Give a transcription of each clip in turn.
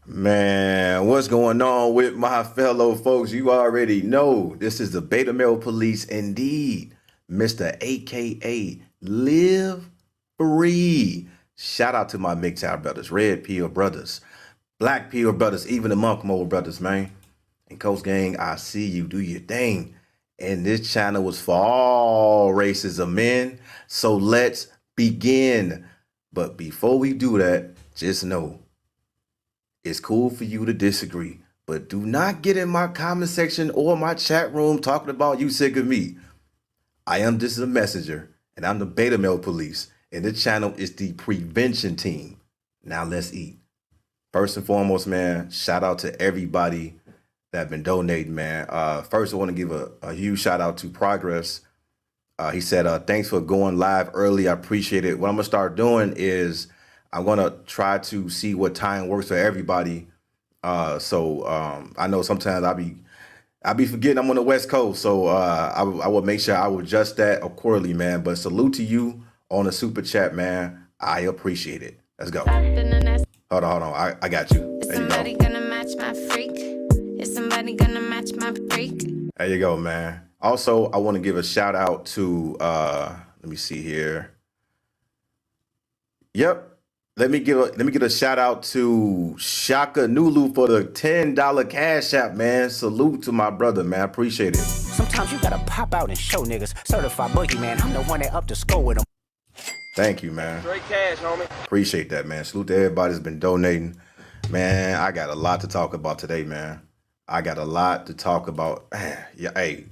Man, what's going on with my fellow folks? You already know this is the Beta Male Police indeed, Mr. AKA Live Free. Shout out to my MGTOW brothers, Red Pill brothers, Black Pill brothers, even the Monk Mode brothers, man. And Coast Gang, I see you, do your thing. And this channel was for all races of men. So let's begin. But before we do that, just know, it's cool for you to disagree, but do not get in my comment section or my chat room talking about you sick of me. I am just a messenger, and I'm the Beta Male Police, and this channel is the prevention team. Now let's eat. First and foremost, man, shout out to everybody that been donating, man. First, I want to give a huge shout out to Progress. He said, thanks for going live early. I appreciate it. What I'm going to start doing is I'm going to try to see what time works for everybody. I know sometimes I'll be forgetting I'm on the West Coast. So I will make sure I will adjust that accordingly, man. But salute to you on the super chat, man. I appreciate it. Let's go. Hold on. I got you. Is somebody gonna match my freak? Is somebody gonna match my freak? There you go, man. Also, I want to give a shout out to, let me see here. Yep. Let me get a shout out to Shaka Nulu for the $10 cash app, man. Salute to my brother, man. I appreciate it. Sometimes you gotta pop out and show niggas. Certified boogeyman, I'm the one that up to score with them. Thank you, man. Straight cash, homie. Appreciate that, man. Salute to everybody that's been donating. Man, I got a lot to talk about today, man. I got a lot to talk about. Yeah, hey,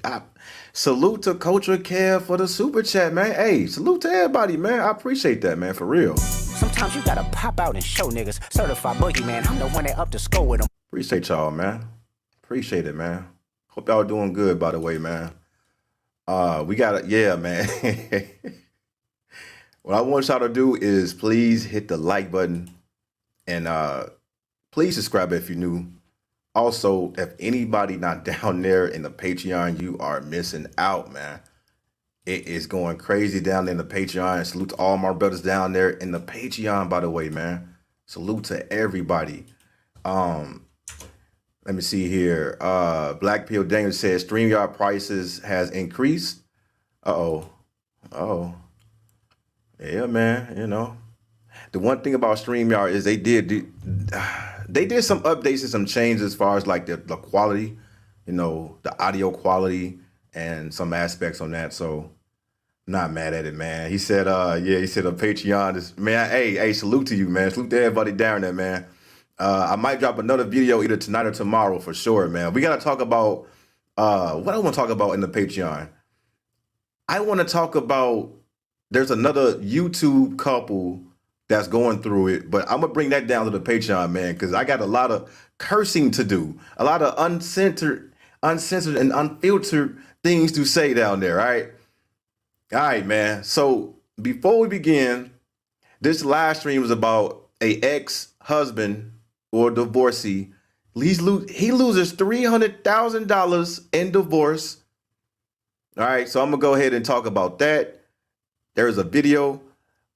salute to Culture Care for the super chat, man. Hey, salute to everybody, man. I appreciate that, man, for real. Sometimes you gotta pop out and show niggas. Certified boogeyman, I'm the one that up to score with them. Appreciate y'all, man. Appreciate it, man. Hope y'all doing good, by the way, man. We got to, yeah, man. What I want y'all to do is please hit the like button and please subscribe if you're new. Also, if anybody not down there in the Patreon, you are missing out, man. It is going crazy down there in the Patreon. Salute to all my brothers down there in the Patreon, by the way, man. Salute to everybody. Let me see here. Black Pill Daniel says StreamYard prices has increased. Oh. Yeah, man. You know, the one thing about StreamYard is they did some updates and some changes as far as like the quality, you know, the audio quality and some aspects on that. So not mad at it, man. He said, he said a Patreon is, man, hey, salute to you, man. Salute to everybody down there, man. I might drop another video either tonight or tomorrow for sure, man. We got to talk about, what I want to talk about in the Patreon. I want to talk about, there's another YouTube couple that's going through it, but I'm going to bring that down to the Patreon, man, because I got a lot of cursing to do, a lot of uncensored and unfiltered things to say down there, all right? All right, man. So before we begin, this live stream is about a ex-husband or divorcee. He loses $300,000 in divorce. All right, so I'm going to go ahead and talk about that. There's a video.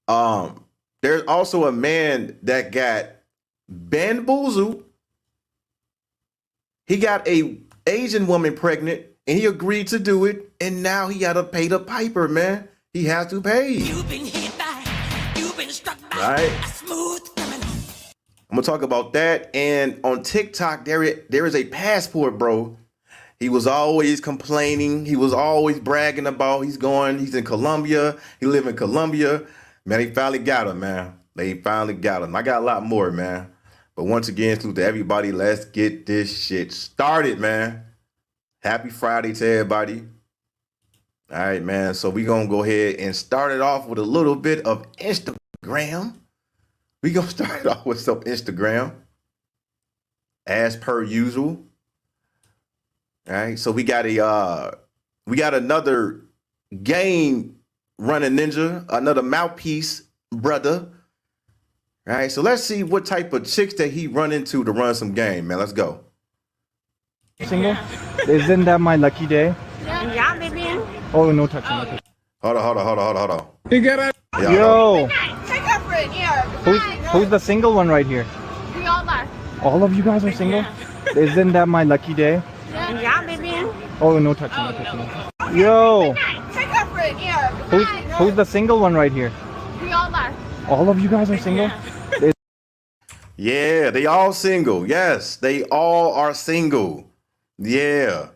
There's also a man that got bamboozled. He got a Asian woman pregnant and he agreed to do it. And now he got to pay the piper, man. he has to pay. You've been struck by Right? a smooth criminal. I'm gonna talk about that. And on TikTok, there is a passport, bro. He was always complaining. He was always bragging about he's in Colombia. He live in Colombia. Man, they finally got him, man. They finally got him. I got a lot more, man. But once again, salute to everybody. Let's get this shit started, man. Happy Friday to everybody. All right, man. So we gonna go ahead and start it off with a little bit of Instagram. We gonna start it off with some Instagram, as per usual. All right, so we got another game running ninja, another mouthpiece brother. All right, so let's see what type of chicks that he run into to run some game, man. Let's go. Single? Isn't that my lucky day? Yeah, baby. Oh, no touching. No touching. Hold on. You get it? Yo, Take her friend, yeah. who's the single one right here? We all are. All of you guys are single? Isn't that my lucky day? Yeah, baby. Oh, no touching. No touching. Yo, Take her friend, yeah. who's the single one right here? We all are. All of you guys are single? Yeah, they all single. Yes, they all are single. Yeah.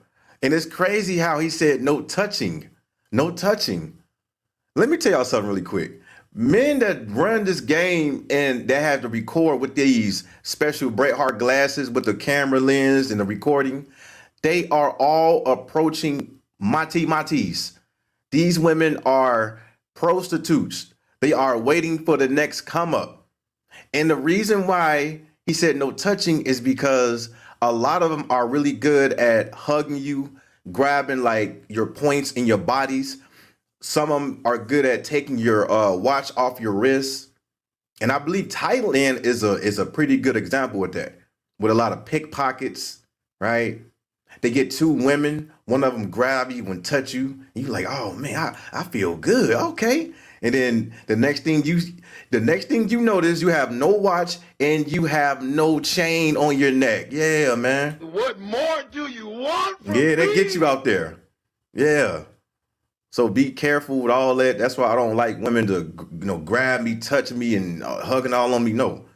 And it's crazy how he said no touching. No touching. Let me tell y'all something really quick. Men that run this game and that have to record with these special Bret Hart glasses with the camera lens and the recording, they are all approaching matis. These women are prostitutes. They are waiting for the next come up. And the reason why he said no touching is because a lot of them are really good at hugging you, grabbing like your points in your bodies. Some of them are good at taking your watch off your wrist. And I believe Thailand is a pretty good example with that, with a lot of pickpockets, right? They get two women, one of them grab you and touch you. And you're like, oh man, I feel good. Okay. And then the next thing you notice, you have no watch and you have no chain on your neck. Yeah, man. What more do you want from Yeah, that me? gets you out there. Yeah. So be careful with all that. That's why I don't like women to, grab me, touch me, and hugging all on me. No,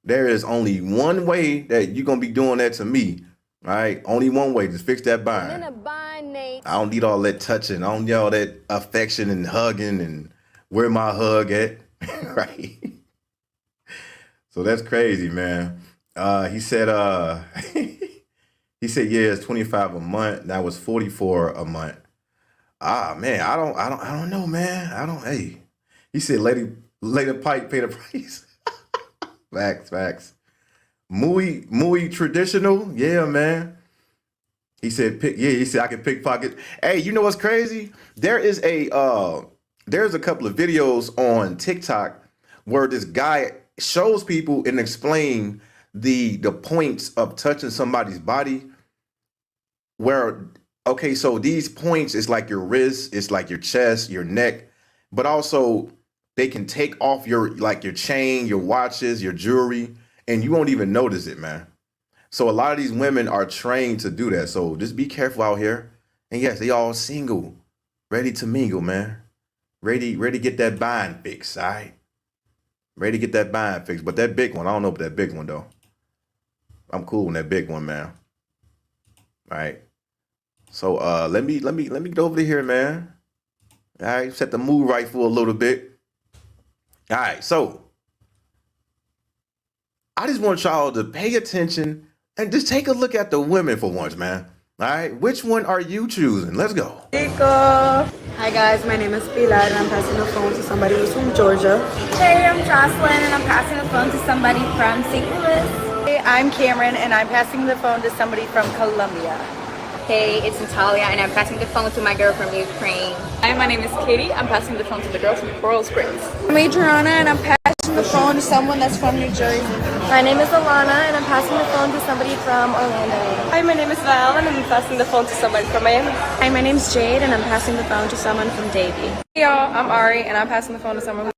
there is only one way that you're gonna be doing that to me. All right, only one way. Just fix that bind. I don't need all that touching. I don't need all that affection and hugging and where my hug at, right? So that's crazy, man. He said, yeah, it's 25 a month. That was 44 a month. Ah, man, I don't know, man. Hey, he said, lady Pike pay the price. Facts. Muy traditional. Yeah, man. He said, I can pickpocket. Hey, you know what's crazy? There's a couple of videos on TikTok where this guy shows people and explain the points of touching somebody's body. Where, okay, so these points is like your wrist, it's like your chest, your neck, but also they can take off your chain, your watches, your jewelry, and you won't even notice it, man. So a lot of these women are trained to do that. So just be careful out here. And yes, they all single, ready to mingle, man. Ready to get that bind fixed, all right? Ready to get that bind fixed. But that big one, I don't know about that big one, though. I'm cool on that big one, man. All right. So let me get over to here, man. All right, set the mood right for a little bit. All right, so I just want y'all to pay attention and just take a look at the women for once, man. All right, which one are you choosing? Let's go. Hi guys, my name is Pilar and I'm passing the phone to somebody who's from Georgia. Hey, I'm Jocelyn and I'm passing the phone to somebody from St. Louis. Hey, I'm Cameron and I'm passing the phone to somebody from Colombia. Hey, it's Natalia and I'm passing the phone to my girl from Ukraine. Hi, my name is Katie. I'm passing the phone to the girl from Coral Springs. I'm Adriana and I'm passing the phone to someone that's from New Jersey. My name is Alana and I'm passing the phone to somebody from Orlando. Hi, my name is Val and I'm passing the phone to somebody from Miami. Hi, my name is Jade and I'm passing the phone to someone from Davie. Hey y'all, I'm Ari and I'm passing the phone to someone.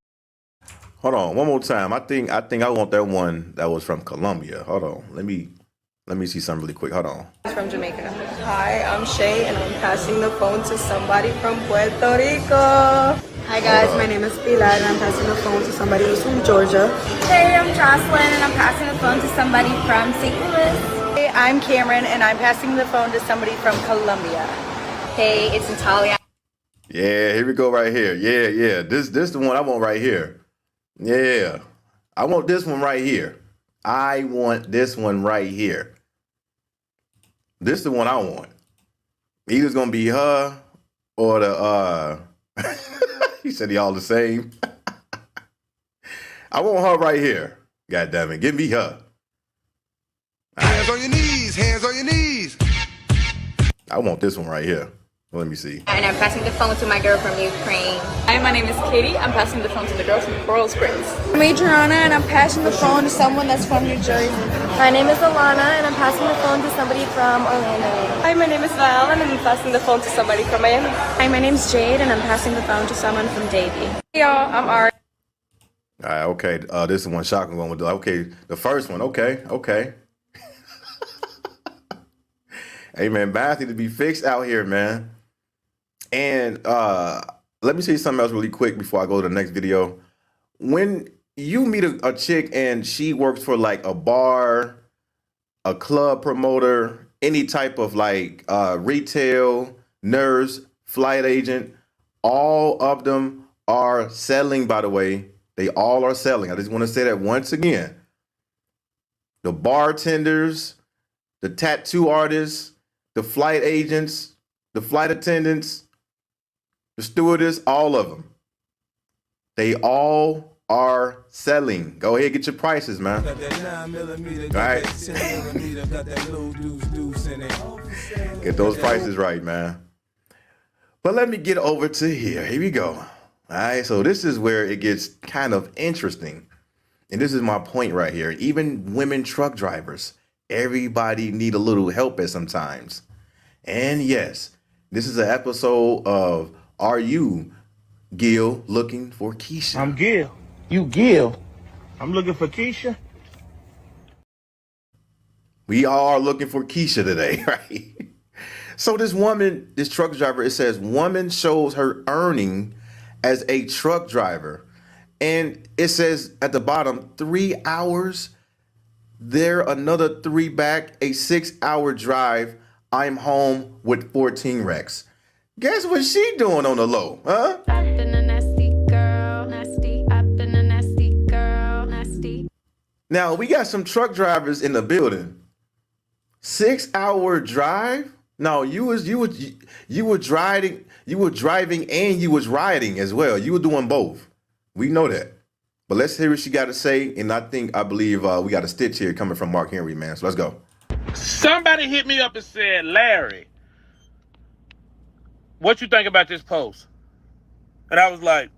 Hold on, one more time. I think I want that one that was from Colombia. Hold on, let me see something really quick. Hold on. From Jamaica. Hi, I'm Shay and I'm passing the phone to somebody from Puerto Rico. Hi guys, my name is Pilar and I'm passing the phone to somebody who's from Georgia. Hey, I'm Jocelyn and I'm passing the phone to somebody from St. Louis. Hey, I'm Cameron and I'm passing the phone to somebody from Colombia. Hey, it's Natalia. Yeah, here we go right here. Yeah. This the one I want right here. Yeah. I want this one right here. I want this one right here. This is the one I want. Either it's gonna be her or the he said he all the same. I want her right here. God damn it. Give me her. Hands on your knees, hands on your knees. I want this one right here. Let me see. And I'm passing the phone to my girl from Ukraine. Hi, my name is Katie. I'm passing the phone to the girl from Coral Springs. I'm Adriana and I'm passing the phone to someone that's from New Jersey. My name is Alana and I'm passing the phone to somebody from Orlando. Hi, my name is Val and I'm passing the phone to somebody from Miami. Hi, my name's Jade and I'm passing the phone to someone from Davie. Hey y'all, I'm Ari. All right, okay. This is one shocking one. Okay, the first one. Okay. Hey, man, baths need to be fixed out here, man. And let me say something else really quick before I go to the next video. When you meet a chick and she works for like a bar, a club promoter, any type of like retail, nurse, flight agent, all of them are selling, by the way. They all are selling. I just want to say that once again. The bartenders, the tattoo artists, the flight agents, the flight attendants, the stewardess, all of them. They all are selling. Go ahead, get your prices, man. All right. Get those prices right, man. But let me get over to here. Here we go. All right, so this is where it gets kind of interesting. And this is my point right here. Even women truck drivers, everybody need a little help at sometimes. And yes, this is an episode of Are You, Gil, Looking for Keisha? I'm Gil. You Gil. I'm looking for Keisha. We all are looking for Keisha today, right? So this woman, this truck driver, it says woman shows her earning as a truck driver. And it says at the bottom, 3 hours, there another 3 back, a 6-hour drive. I'm home with 14 wrecks. Guess what she doing on the low, huh? I've been a nasty girl, nasty. I've been a nasty girl, nasty. Now we got some truck drivers in the building. 6-hour drive? No, you were driving and you was riding as well. You were doing both. We know that. But let's hear what she got to say. And I believe we got a stitch here coming from Mark Henry, man. So let's go. Somebody hit me up and said, Larry, what you think about this post? And I was like,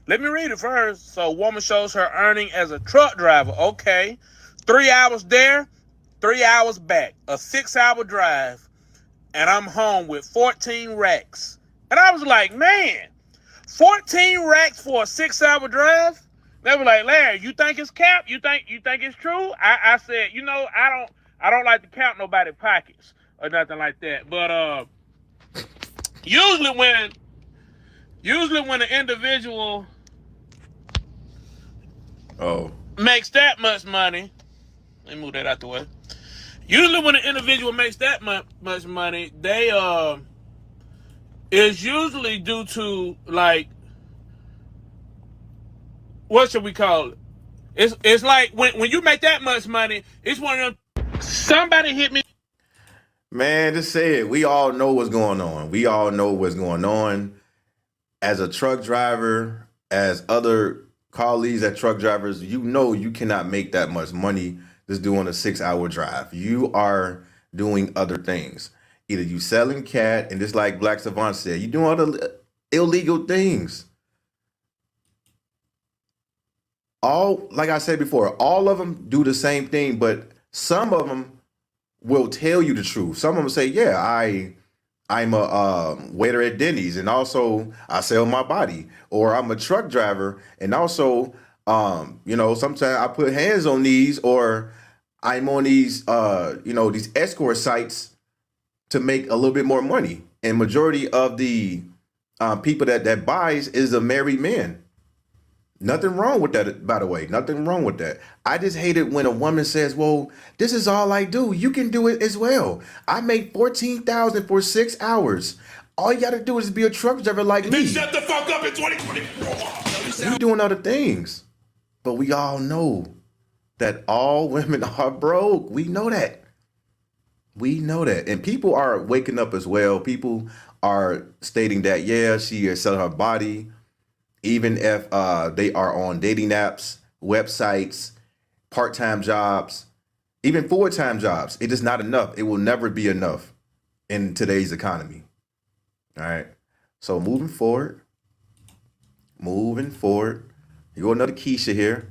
let me read it first. So a woman shows her earning as a truck driver. Okay. 3 hours there, 3 hours back. A 6-hour drive. And I'm home with 14 racks. And I was like, man, 14 racks for a 6-hour drive? They were like, Larry, you think it's cap? You think it's true? I said, I don't like to count nobody's pockets or nothing like that. But usually when an individual makes that much money, let me move that out the way. Usually when an individual makes that much money, they is usually due to, like, what should we call it? It's like when you make that much money, it's one of them. Somebody hit me. Man, just say it. We all know what's going on. We all know what's going on. As a truck driver, as other colleagues at truck drivers, you know you cannot make that much money just doing a 6-hour drive. You are doing other things. Either you selling cat, and just like Black Savant said, you doing other illegal things. Like I said before, all of them do the same thing, but some of them will tell you the truth. Some of them say, yeah, I'm a waiter at Denny's, and also I sell my body, or I'm a truck driver, and also, sometimes I put hands on these, or I'm on these, these escort sites to make a little bit more money. And majority of the people that buys is the married men. Nothing wrong with that, by the way. Nothing wrong with that. I just hate it when a woman says, well, this is all I do. You can do it as well. I make $14,000 for 6 hours. All you got to do is be a truck driver like me. Shut the fuck up in 2020. You doing other things. But we all know that all women are broke. We know that. We know that. And people are waking up as well. People are stating that, yeah, she is selling her body. Even if they are on dating apps, websites, part-time jobs, even full-time jobs, it is not enough. It will never be enough in today's economy. All right. So moving forward, you got another Keisha here.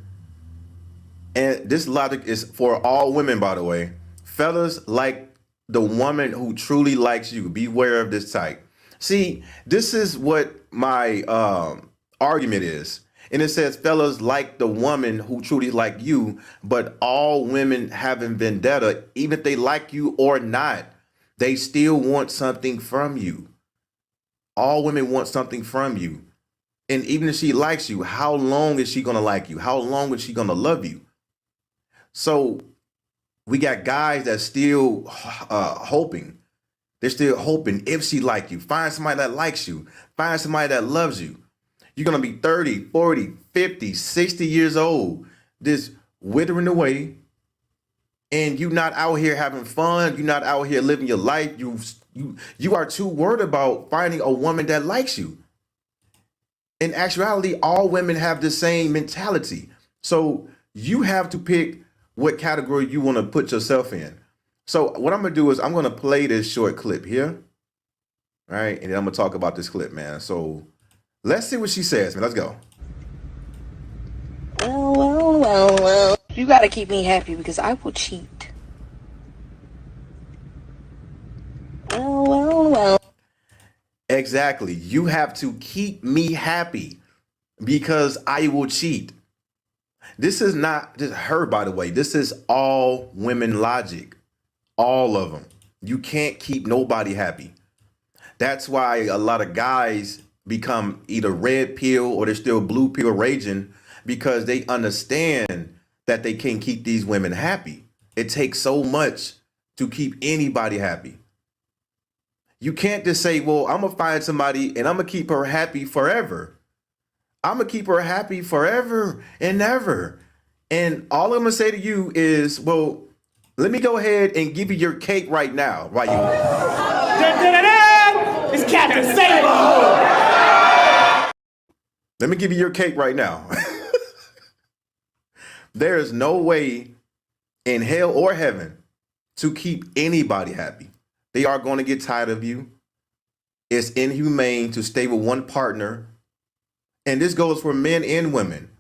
And this logic is for all women, by the way. Fellas, like the woman who truly likes you. Beware of this type. See, this is what my argument is. And it says, fellas, like the woman who truly like you, but all women having vendetta, even if they like you or not, they still want something from you. All women want something from you. And even if she likes you, how long is she going to like you? How long is she going to love you? So we got guys that still hoping. They're still hoping if she like you. Find somebody that likes you. Find somebody that loves you. You're going to be 30, 40, 50, 60 years old, just withering away. And you're not out here having fun. You're not out here living your life. You are too worried about finding a woman that likes you. In actuality, all women have the same mentality. So you have to pick what category you want to put yourself in. So what I'm going to do is I'm going to play this short clip here. All right. And then I'm going to talk about this clip, man. So let's see what she says, man. Let's go. Well. You gotta keep me happy because I will cheat. Well. Exactly. You have to keep me happy because I will cheat. This is not just her, by the way. This is all women logic. All of them. You can't keep nobody happy. That's why a lot of guys become either red pill or they're still blue pill raging because they understand that they can't keep these women happy. It takes so much to keep anybody happy. You can't just say, well, I'm going to find somebody and I'm going to keep her happy forever. I'm going to keep her happy forever and ever. And all I'm going to say to you is, well, let me go ahead and give you your cake right now. Right, It's Captain Sable. Let me give you your cake right now. There is no way in hell or heaven to keep anybody happy. They are going to get tired of you. It's inhumane to stay with one partner. And this goes for men and women.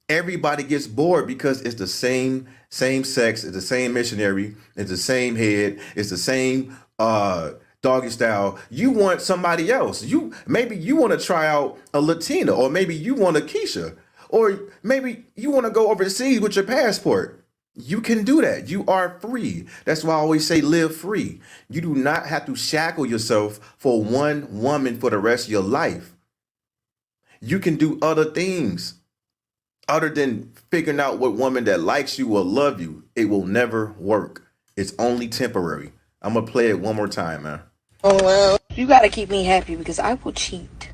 Everybody gets bored because it's the same sex, it's the same missionary, it's the same head, it's the same doggy style. You want somebody else. Maybe you want to try out a Latina, or maybe you want a Keisha, or maybe you want to go overseas with your passport. You can do that. You are free. That's why I always say live free. You do not have to shackle yourself for one woman for the rest of your life. You can do other things other than figuring out what woman that likes you will love you. It will never work. It's only temporary. I'm going to play it one more time, man. Well, you gotta keep me happy because I will cheat.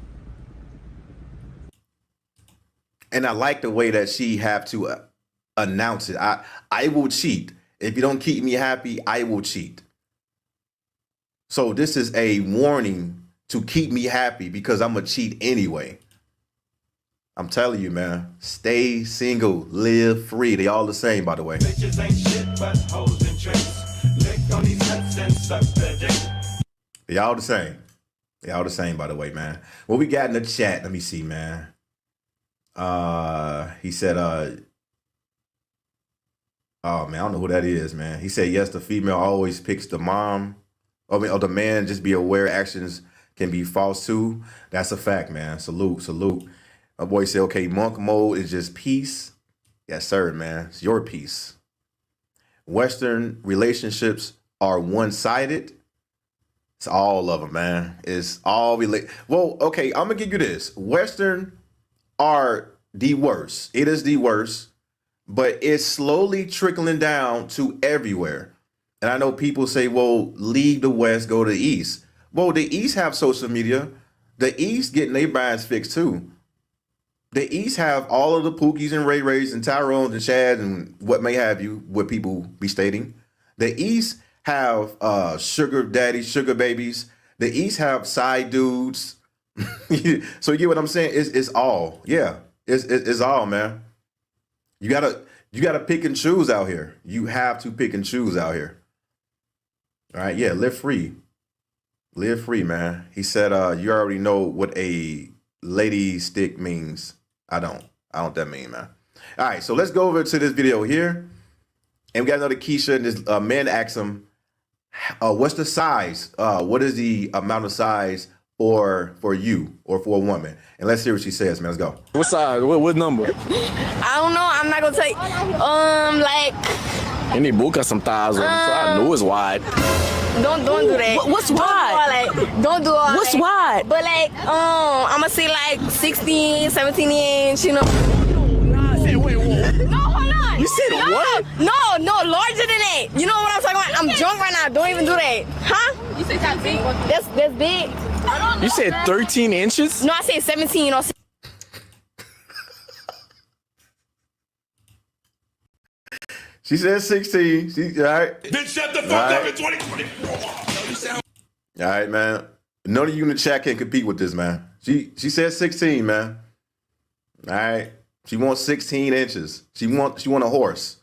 And I like the way that she have to announce it. I will cheat. If you don't keep me happy, I will cheat. So this is a warning to keep me happy because I'm going to cheat anyway. I'm telling you, man, stay single, live free. They all the same, by the way. Bitches ain't shit but hoes and tricks. Lick on these nuts and suck the dick. They all the same. They all the same, by the way, man. What we got in the chat? Let me see, man. He said, oh man, I don't know who that is, man. He said, yes, the female always picks the mom. Or the man, just be aware actions can be false too. That's a fact, man. Salute. My boy said, okay, monk mode is just peace. Yes, sir, man. It's your peace. Western relationships are one-sided. It's all of them, man. It's all related. Well, okay, I'm gonna give you this. Western are the worst. It is the worst, but it's slowly trickling down to everywhere. And I know people say, well, leave the West, go to the East. Well, the East have social media. The East getting their minds fixed too. The East have all of the Pookies and Ray Rays and Tyrones and Chads and what may have you, what people be stating. The East have sugar daddies, sugar babies. The East have side dudes. So you get what I'm saying? It's all. Yeah. It's all, man. You gotta pick and choose out here. You have to pick and choose out here. All right, yeah, live free. Live free, man. He said, you already know what a lady stick means. I don't know what that mean, man. All right, so let's go over to this video here. And we got another Keisha, and this man asks him, what's the size? What is the amount of size for you or for a woman? And let's hear what she says, man. Let's go. What size? What number? I don't know. I'm not gonna take like. Any book got some thighs on it, so I know it's wide. Don't do that. What's wide? Don't do all What's that. wide? But like, I'm gonna say like 16, 17 inch, you know. Wait, whoa. No, hold on. You said no, what? No, larger than that. You know what I'm talking about? I'm drunk right now. Don't even do that. Huh? You say that big? That's big. You said 13 inches? No, I said 17 or She said 16. She all right. Bitch, shut the fuck up in 2024. All right, man. None of you in the chat can compete with this, man. She said 16, man. All right. She wants 16 inches. She want a horse.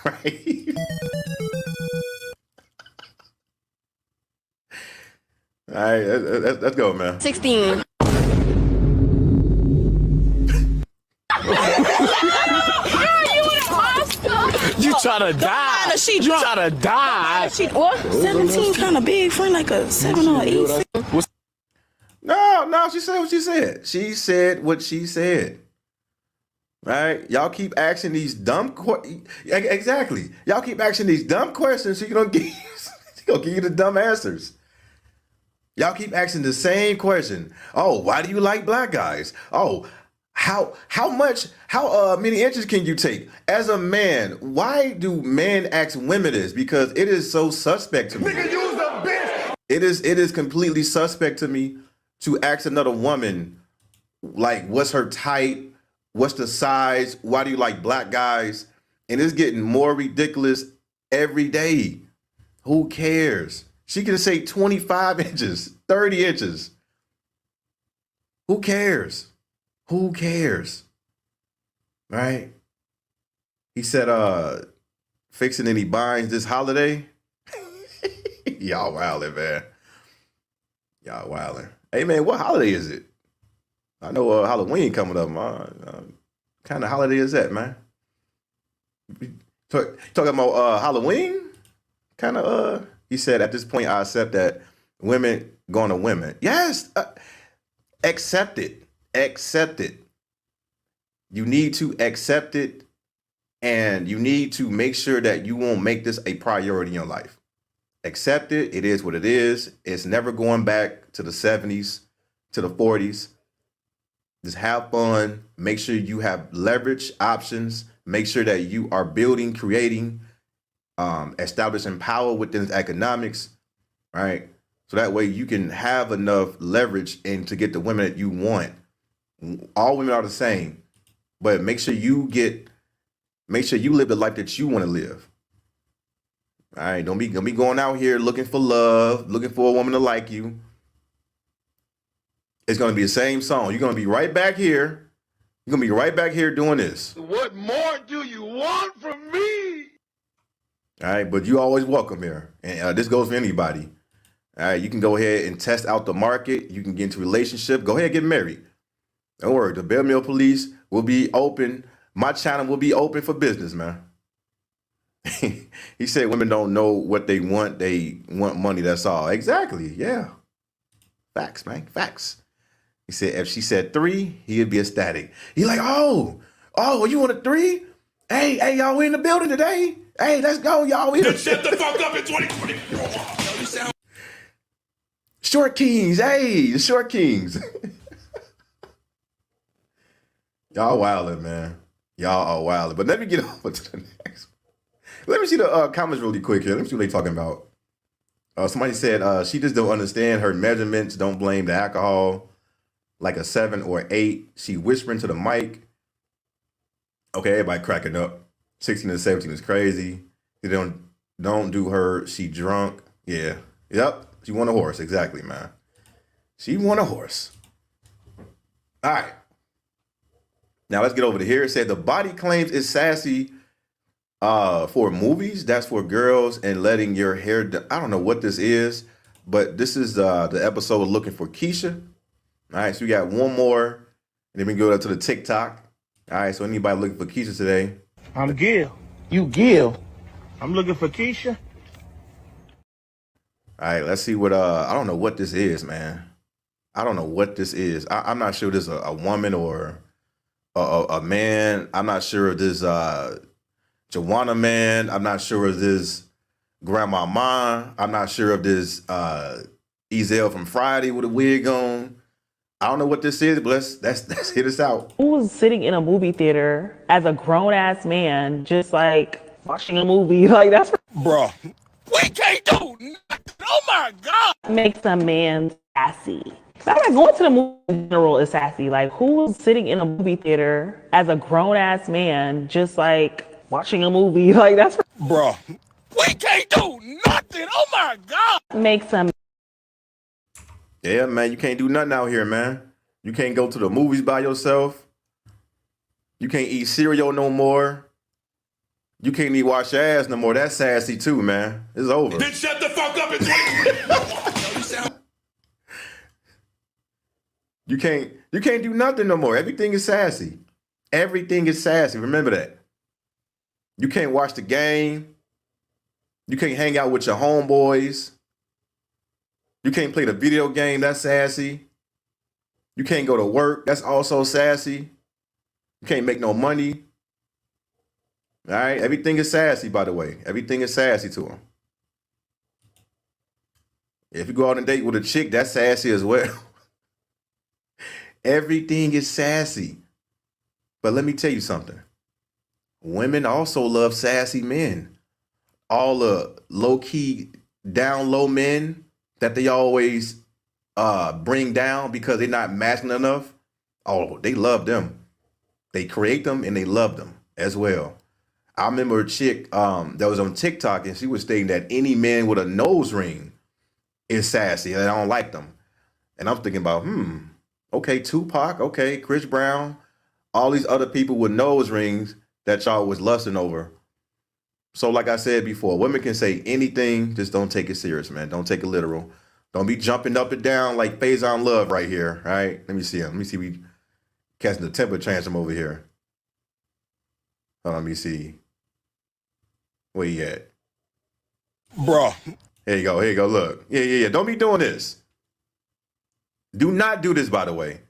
Right? All right, let's go, man. 16. You trying to die? You trying to die? What? 17 kind of big for like a 7 or 8. No, she said what she said. She said what she said. Right? Y'all keep asking these dumb exactly. Y'all keep asking these dumb questions, so you don't give you the dumb answers. Y'all keep asking the same question. Oh, why do you like black guys? Oh, how many inches can you take? As a man, why do men ask women this? Because it is so suspect to me. Nigga, use the bitch. It is completely suspect to me to ask another woman, like, what's her type? What's the size? Why do you like black guys? And it's getting more ridiculous every day. Who cares? She can say 25 inches, 30 inches. Who cares? Who cares? Right? He said, fixing any binds this holiday. Y'all wildin', man. Y'all wildin'. Hey, man, what holiday is it? I know Halloween coming up. Kind of holiday is that, man? Talking about Halloween? Kind of, he said, at this point, I accept that women going to women. Yes, accept it. Accept it. You need to accept it, and you need to make sure that you won't make this a priority in your life. Accept it. It is what it is. It's never going back to the 70s, to the 40s. Just have fun. Make sure you have leverage options. Make sure that you are building, creating, establishing power within economics, right? So that way you can have enough leverage and to get the women that you want. All women are the same, but make sure you live the life that you want to live. All right, don't be going out here looking for love, looking for a woman to like you. It's going to be the same song. You're going to be right back here. You're going to be right back here doing this. What more do you want from me? All right, but you always welcome here. And this goes for anybody. All right, you can go ahead and test out the market. You can get into a relationship. Go ahead and get married. Don't worry, the Bell Mill Police will be open. My channel will be open for business, man. He said women don't know what they want. They want money, that's all. Exactly, yeah. Facts, man, facts. He said if she said 3, he'd be ecstatic. He's like, oh, you want a 3? Hey, y'all, we in the building today. Hey, let's go, y'all. Shut the fuck up in 2024. Short Kings, hey, the Short Kings. Y'all wildin', man. Y'all are wildin'. But let me get over to the next one. Let me see the comments really quick here. Let me see what they talking about. Somebody said she just don't understand her measurements. Don't blame the alcohol. Like a 7 or 8. She whispering to the mic. Okay, everybody cracking up. 16 and 17 is crazy. You don't do her. She drunk. Yeah. Yep. She won a horse. Exactly, man. She won a horse. All right. Now let's get over to here. It said the body claims is sassy for movies. That's for girls and letting your hair down. I don't know what this is, but this is the episode looking for Keisha. All right, so we got one more, and then we go to the TikTok. All right, so anybody looking for Keisha today? I'm Gil. You Gil. I'm looking for Keisha. All right, let's see what, I don't know what this is, man. I don't know what this is. I'm not sure if this is a woman or a man. I'm not sure if this Joanna man. I'm not sure if this Grandma Ma. I'm not sure if this Ezel from Friday with a wig on. I don't know what this is, but let's hit us out. Who was sitting in a movie theater as a grown-ass man, just like watching a movie? Like, that's... Bruh, we can't do nothing. Oh my God. Makes a man sassy. I like going to the movie in general is sassy. Like, who was sitting in a movie theater as a grown-ass man, just like watching a movie? Like, that's... Bruh, we can't do nothing. Oh my God. Makes a... Yeah, man, you can't do nothing out here, man. You can't go to the movies by yourself. You can't eat cereal no more. You can't even wash your ass no more. That's sassy too, man. It's over. Then shut the fuck up and You can't do nothing no more. Everything is sassy. Everything is sassy. Remember that. You can't watch the game. You can't hang out with your homeboys. You can't play the video game. That's sassy. You can't go to work. That's also sassy. You can't make no money. All right. Everything is sassy, by the way. Everything is sassy to them. If you go out on a date with a chick, that's sassy as well. Everything is sassy. But let me tell you something. Women also love sassy men. All the low-key, down-low men that they always bring down because they're not masculine enough. Oh, they love them. They create them and they love them as well. I remember a chick that was on TikTok and she was stating that any man with a nose ring is sassy and I don't like them. And I'm thinking about, okay, Tupac, okay, Chris Brown, all these other people with nose rings that y'all was lusting over. So like I said before, women can say anything, just don't take it serious, man. Don't take it literal. Don't be jumping up and down like Faison Love right here, all right? Let me see him. Let me see we catching the temper tantrum over here. Hold on, let me see. Where he at? Bruh. Here you go, look. Yeah. Don't be doing this. Do not do this, by the way.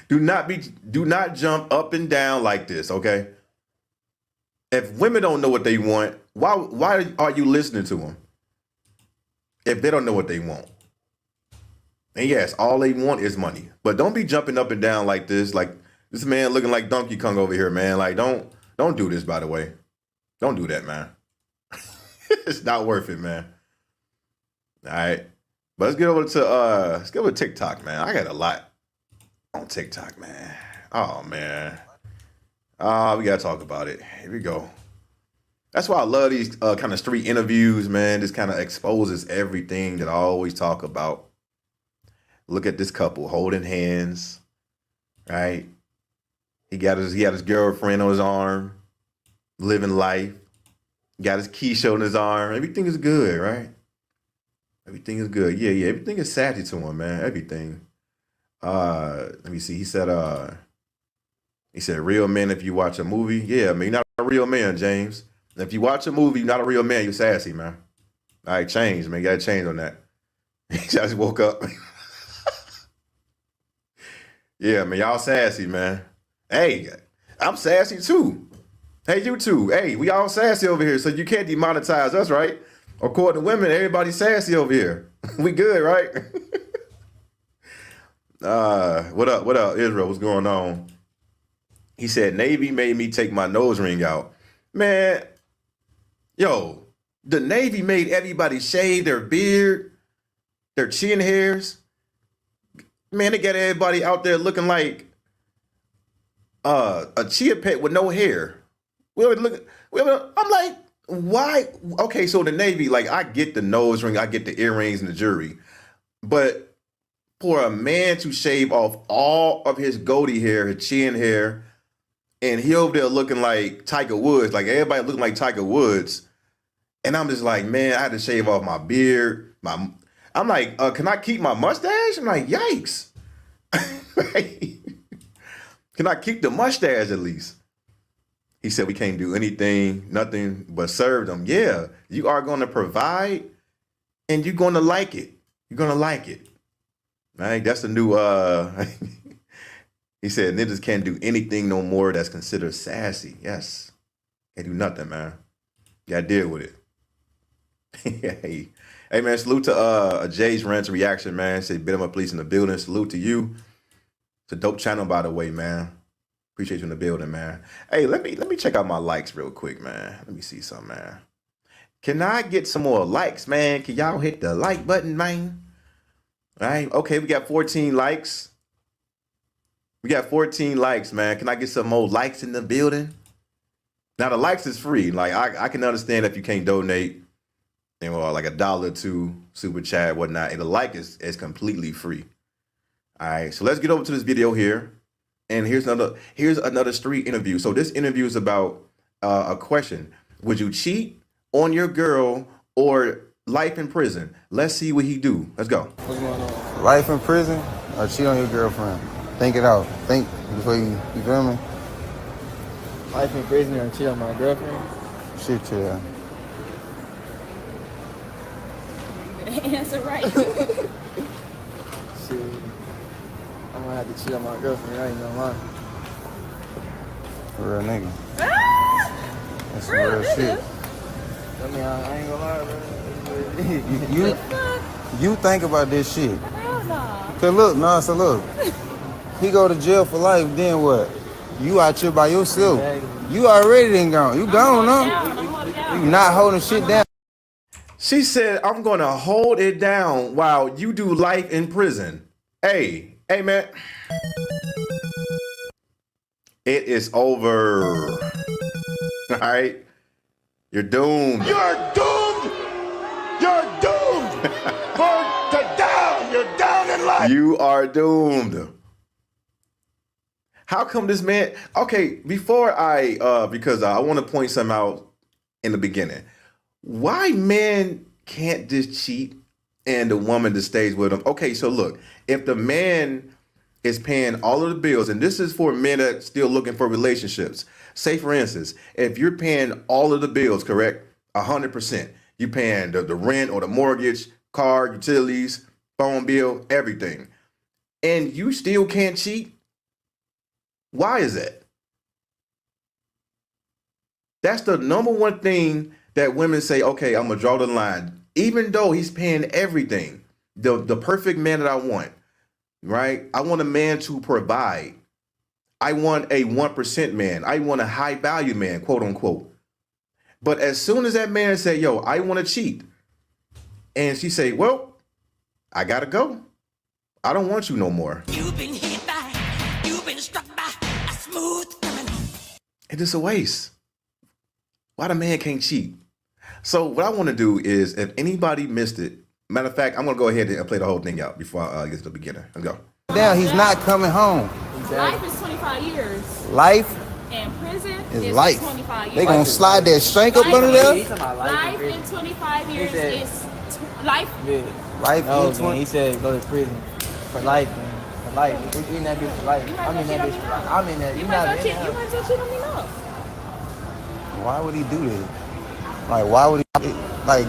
Do not jump up and down like this, okay? If women don't know what they want, why are you listening to them? If they don't know what they want. And yes, all they want is money. But don't be jumping up and down like this. Like this man looking like Donkey Kong over here, man. Like don't do this, by the way. Don't do that, man. It's not worth it, man. All right. But let's get over to TikTok, man. I got a lot on TikTok, man. Oh man. We gotta talk about it. Here we go. That's why I love these kind of street interviews, man. This kind of exposes everything that I always talk about. Look at this couple holding hands, right? He got his girlfriend on his arm, living life. Got his Keisha on his arm. Everything is good, right? Everything is good. Yeah. Everything is sassy to him, man. Everything. Let me see. He said, real men, if you watch a movie. Yeah, I mean, you're not a real man, James. If you watch a movie, you're not a real man, you're sassy, man. All right, change, man. You got to change on that. He just woke up. Yeah, man, y'all sassy, man. Hey, I'm sassy too. Hey, you too. Hey, we all sassy over here, so you can't demonetize us, right? According to women, everybody's sassy over here. We good, right? What up, Israel? What's going on? He said, Navy made me take my nose ring out. Man, yo, the Navy made everybody shave their beard, their chin hairs. Man, they got everybody out there looking like a chia pet with no hair. I'm like, why? Okay, so the Navy, like, I get the nose ring, I get the earrings and the jewelry, but for a man to shave off all of his goatee hair, his chin hair, and he over there looking like Tiger Woods, like everybody looking like Tiger Woods, and I'm just like, man, I had to shave off my beard. I'm like, can I keep my mustache? I'm like, yikes. Can I keep the mustache at least? He said we can't do anything, nothing but serve them. Yeah, you are going to provide and you're going to like it. You're going to like it. Right? That's the new, he said niggas can't do anything no more that's considered sassy. Yes. Can't do nothing, man. You gotta deal with it. Hey, man, salute to Jay's Rants reaction, man. Say, bit of my police in the building. Salute to you. It's a dope channel, by the way, man. Appreciate you in the building, man. Hey, let me check out my likes real quick, man. Let me see something, man. Can I get some more likes, man? Can y'all hit the like button, man? All right. Okay, we got 14 likes. We got 14 likes, man. Can I get some more likes in the building? Now, the likes is free. Like, I can understand if you can't donate, and like $1 or $2 super chat, whatnot. And the like is completely free. All right, so let's get over to this video here. And here's another street interview. So this interview is about a question. Would you cheat on your girl or life in prison? Let's see what he do. Let's go. What's going on? Life in prison or cheat on your girlfriend? Think it out. Think before you feel me? Life in prison or cheat on my girlfriend? Shit, yeah. Answer right. Shit. I'm gonna have to cheat on my girlfriend. I ain't gonna lie. For real nigga. That's some Real real nigga. shit. I mean, I ain't gonna lie, bro. You think about this shit. Hell no. So look. He go to jail for life, then what? You out here by yourself. You already done gone. You gone, huh? You not holding shit down. She said, I'm going to hold it down while you do life in prison. Hey, man. It is over. All right? You're doomed. You're doomed. You're doomed to down. You're down in life. You are doomed. How come this man? Okay, before because I want to point something out in the beginning. Why men can't just cheat and the woman that stays with them? Okay, so look, if the man is paying all of the bills, and this is for men that still looking for relationships. Say, for instance, if you're paying all of the bills, correct, 100%, you're paying the rent or the mortgage, car, utilities, phone bill, everything, and you still can't cheat, why is that? That's the number one thing that women say, okay, I'm going to draw the line. Even though he's paying everything, the perfect man that I want, right? I want a man to provide. I want a 1% man. I want a high value man, quote unquote. But as soon as that man said, yo, I want to cheat, and she say, well, I got to go. I don't want you no more. You've been hit by, you've been struck by a smooth criminal. It's just a waste. Why the man can't cheat? So what I want to do is, if anybody missed it, matter of fact, I'm going to go ahead and play the whole thing out before I get to the beginning. Let's go. Down, he's not coming home. Life is 25 years. Life And prison is life. 25 years. They gonna slide that shank up under there? Life in 25 years is life. Life in 20. He said go to prison for life, man. For life. We in that bitch for life. I'm in that bitch for life. I'm in that. You might as well cheat on me now. Why would he do that? Like, why would he? Like,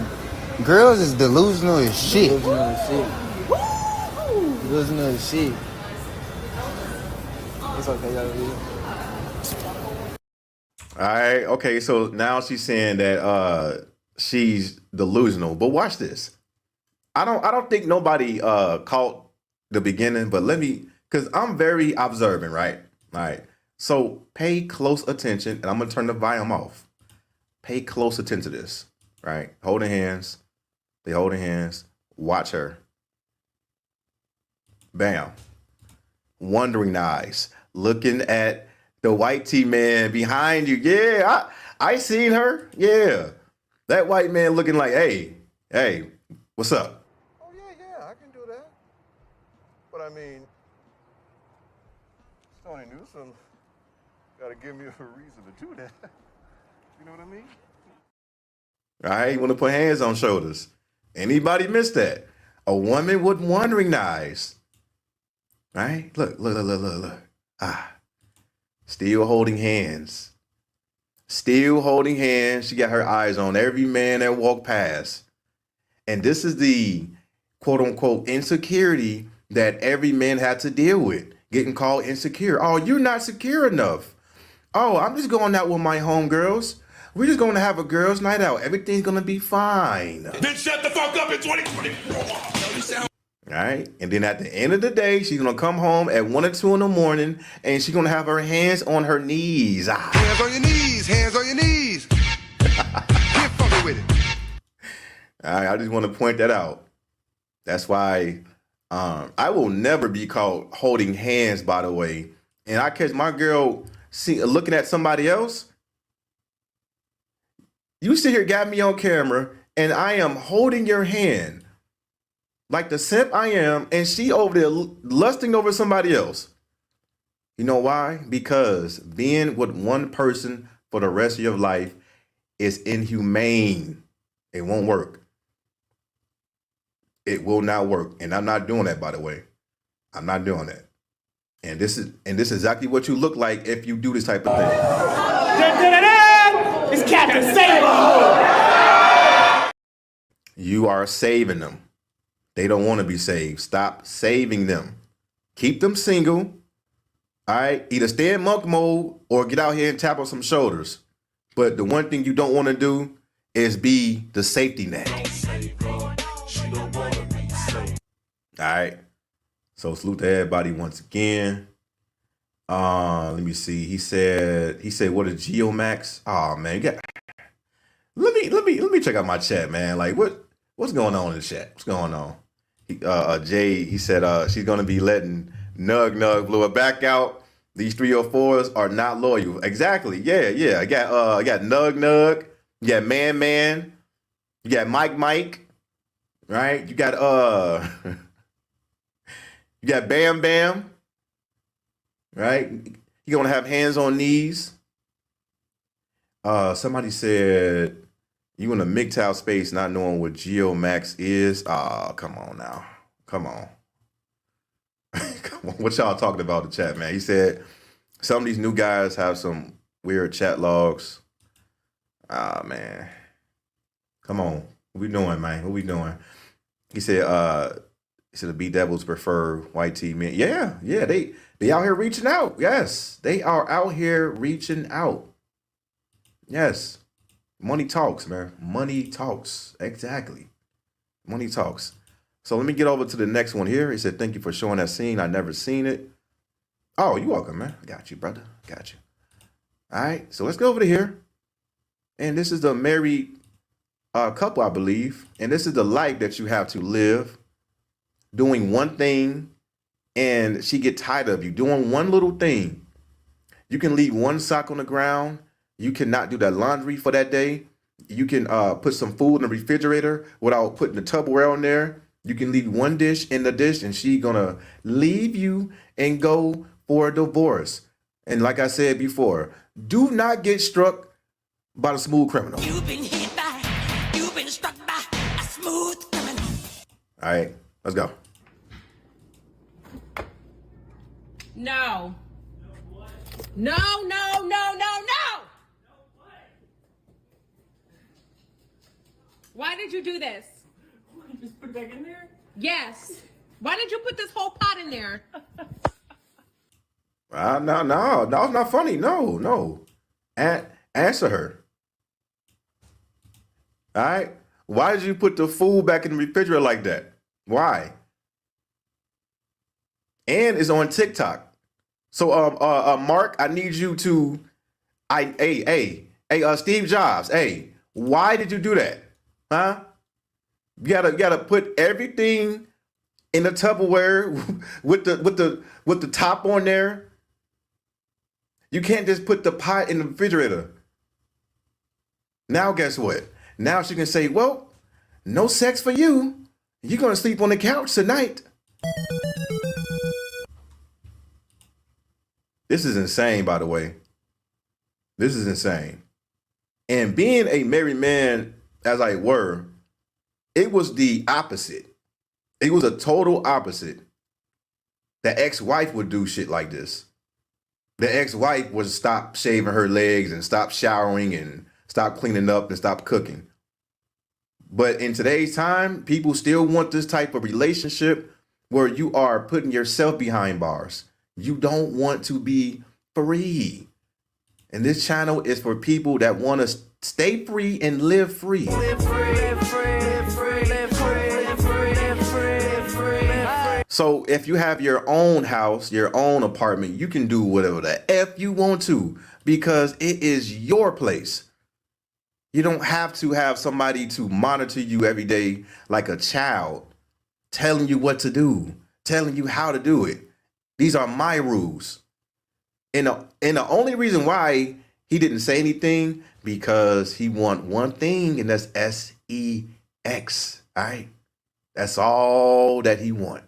girls is delusional as shit. Delusional as shit. Delusional as shit. It's okay, y'all. All right. Okay. So now she's saying that she's delusional. But watch this. I don't think nobody caught the beginning, but because I'm very observant, right? All right. So pay close attention, and I'm gonna turn the volume off. Pay close attention to this, right? Holding hands. They holding hands. Watch her. Bam. Wondering eyes. Looking at the white tee man behind you. Yeah, I seen her. Yeah. That white man looking like, hey, what's up? Oh, yeah, I can do that. But I mean, Stoney Newsom got to give me a reason to do that. You know what I mean? All right, you want to put hands on shoulders. Anybody miss that? A woman with wandering eyes. Right? Look. Still holding hands. Still holding hands. She got her eyes on every man that walked past. And this is the quote unquote insecurity that every man had to deal with. Getting called insecure. Oh, you're not secure enough. Oh, I'm just going out with my homegirls. We're just going to have a girls' night out. Everything's going to be fine. Then shut the fuck up in 2024. All right. And then at the end of the day, she's going to come home at 1 or 2 in the morning and she's going to have her hands on her knees. Hands on your knees. Hands on your knees. Get fucking with it. All right. I just want to point that out. That's why I will never be caught holding hands, by the way. And I catch my girl looking at somebody else. You sit here, got me on camera, and I am holding your hand like the simp I am, and she over there lusting over somebody else. You know why? Because being with one person for the rest of your life is inhumane. It won't work. It will not work. And I'm not doing that, by the way. I'm not doing that. And this is exactly what you look like if you do this type of thing. It's Captain Saber. You are saving them. They don't want to be saved. Stop saving them. Keep them single. All right. Either stay in monk mode or get out here and tap on some shoulders. But the one thing you don't want to do is be the safety net. All right. So salute to everybody once again. Let me see. He said, what is Geomax? Oh man, let me check out my chat, man. Like what's going on in the chat? What's going on? Jay, he said she's gonna be letting Nug blow it back out. These 304s are not loyal. Exactly. Yeah. I got Nug, you got Man, you got Mike, right? You got you got Bam, right? You're gonna have hands on knees. Somebody said you in a MGTOW space not knowing what GeoMax is. Come on now. Come on. Come on. What y'all talking about in the chat, man? He said some of these new guys have some weird chat logs. Man. Come on. What we doing, man? What we doing? He said the B Devils prefer white tee men. Yeah, they out here reaching out. Yes, they are out here reaching out. Yes, money talks, man. Money talks. Exactly, money talks. So let me get over to the next one here. He said, "Thank you for showing that scene. I never seen it." Oh, you're welcome, man. I got you, brother. Got you. All right, so let's go over to here. And this is the married couple, I believe. And this is the life that you have to live. Doing one thing and she get tired of you doing one little thing. You can leave one sock on the ground. You cannot do that laundry for that day. You can put some food in the refrigerator without putting the Tupperware on there. You can leave one dish in the dish and she gonna leave you and go for a divorce. And like I said before, do not get struck by the smooth criminal. You've been struck by a smooth criminal. All right, let's go. No. No. Why did you do this? Just put it back in there? Yes. Why did you put this whole pot in there? No, it's not funny. No. Answer her. All right. Why did you put the food back in the refrigerator like that? Why? And it's on TikTok. So Mark, I need you to Steve Jobs, why did you do that? Huh? You gotta put everything in the Tupperware with the top on there. You can't just put the pot in the refrigerator. Now guess what? Now she can say, well, no sex for you. You're gonna sleep on the couch tonight. This is insane, by the way. This is insane. And being a married man, as I were, it was the opposite. It was a total opposite. The ex-wife would do shit like this. The ex-wife would stop shaving her legs and stop showering and stop cleaning up and stop cooking. But in today's time, people still want this type of relationship where you are putting yourself behind bars. You don't want to be free. And this channel is for people that want to stay free and live free. So if you have your own house, your own apartment, you can do whatever the F you want to because it is your place. You don't have to have somebody to monitor you every day like a child, telling you what to do, telling you how to do it. These are my rules. And the only reason why he didn't say anything, because he want one thing, and that's sex. All right? That's all that he want.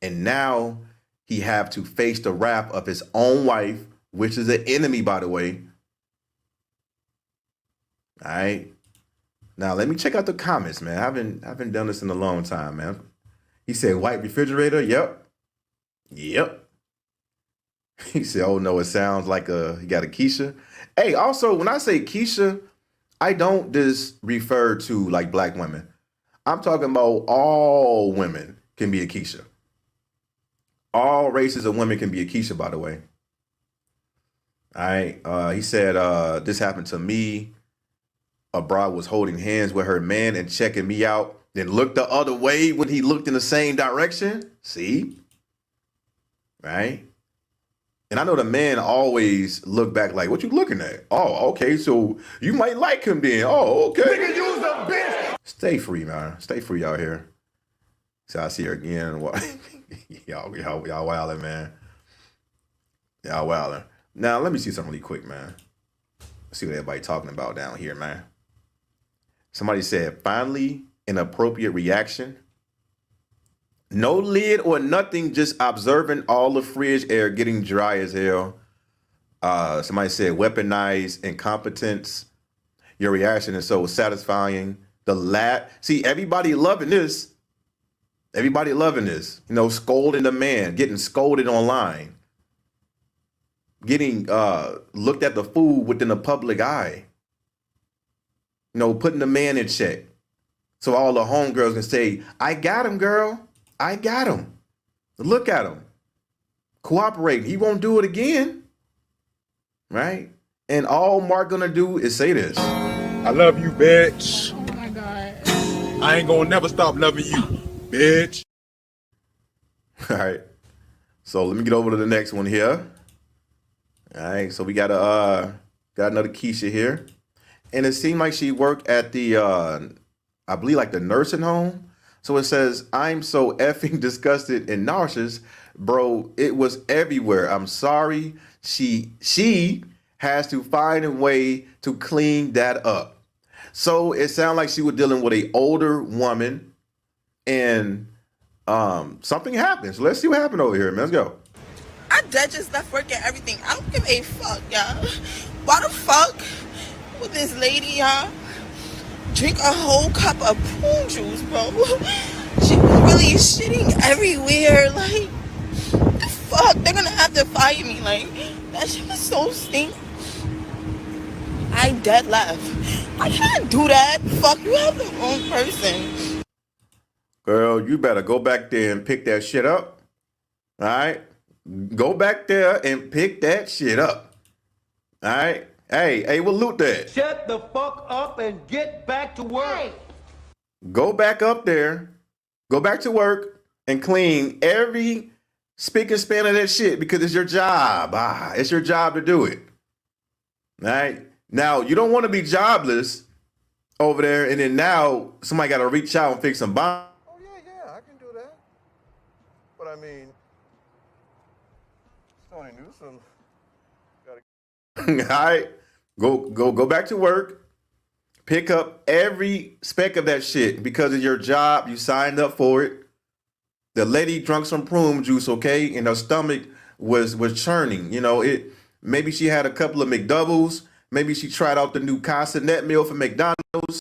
And now he have to face the wrath of his own wife, which is an enemy, by the way. All right. Now let me check out the comments, man. I haven't done this in a long time, man. He said white refrigerator. Yep. He said, oh no, it sounds like he got a Keisha. Hey, also, when I say Keisha, I don't just refer to like black women. I'm talking about all women can be a Keisha. All races of women can be a Keisha, by the way. All right. He said, this happened to me. A broad was holding hands with her man and checking me out, then looked the other way when he looked in the same direction. See? Right? And I know the man always look back like, what you looking at? Oh, okay, so you might like him then. Oh, okay. Nigga, use a bitch. Stay free, man. Stay free out here. So I see her again. y'all wildin', man. Y'all wildin'. Now, let me see something really quick, man. Let's see what everybody talking about down here, man. Somebody said, finally, an appropriate reaction. No lid or nothing, just observing all the fridge air getting dry as hell. Somebody said, weaponized incompetence. Your reaction is so satisfying. See, everybody loving this. Everybody loving this. You know, scolding the man, getting scolded online. Getting looked at the food within the public eye. You know, putting the man in check. So all the homegirls can say, I got him, girl. I got him. Look at him. Cooperating. He won't do it again. Right? And all Mark gonna do is say this. I love you, bitch. Oh my God. I ain't gonna never stop loving you, bitch. All right. So let me get over to the next one here. All right. So we got another Keisha here. And it seemed like she worked at the, I believe like the nursing home. So it says, I'm so effing disgusted and nauseous. Bro, it was everywhere. I'm sorry. She has to find a way to clean that up. So it sounded like she was dealing with an older woman and something happened. So let's see what happened over here, man. Let's go. I dead just left work and everything. I don't give a fuck, y'all. Why the fuck would this lady, y'all, drink a whole cup of prune juice, bro? She was really shitting everywhere. Like, the fuck? They're gonna have to fire me. Like, that shit was so stink. I dead left. I can't do that. Fuck, you have the wrong person. Girl, you better go back there and pick that shit up. All right? Go back there and pick that shit up. All right? Hey, we'll loot that. Shut the fuck up and get back to work. Hey, Go back up there, go back to work, and clean every spick and span of that shit because it's your job. It's your job to do it. All right? Now, you don't want to be jobless over there, and then now somebody got to reach out and fix some bomb. Oh, yeah, I can do that. But I mean, Stoney Newsom All right? Go back to work. Pick up every speck of that shit because of your job. You signed up for it. The lady drunk some prune juice, okay, and her stomach was churning. You know, maybe she had a couple of McDoubles. Maybe she tried out the new Castanet meal from McDonald's.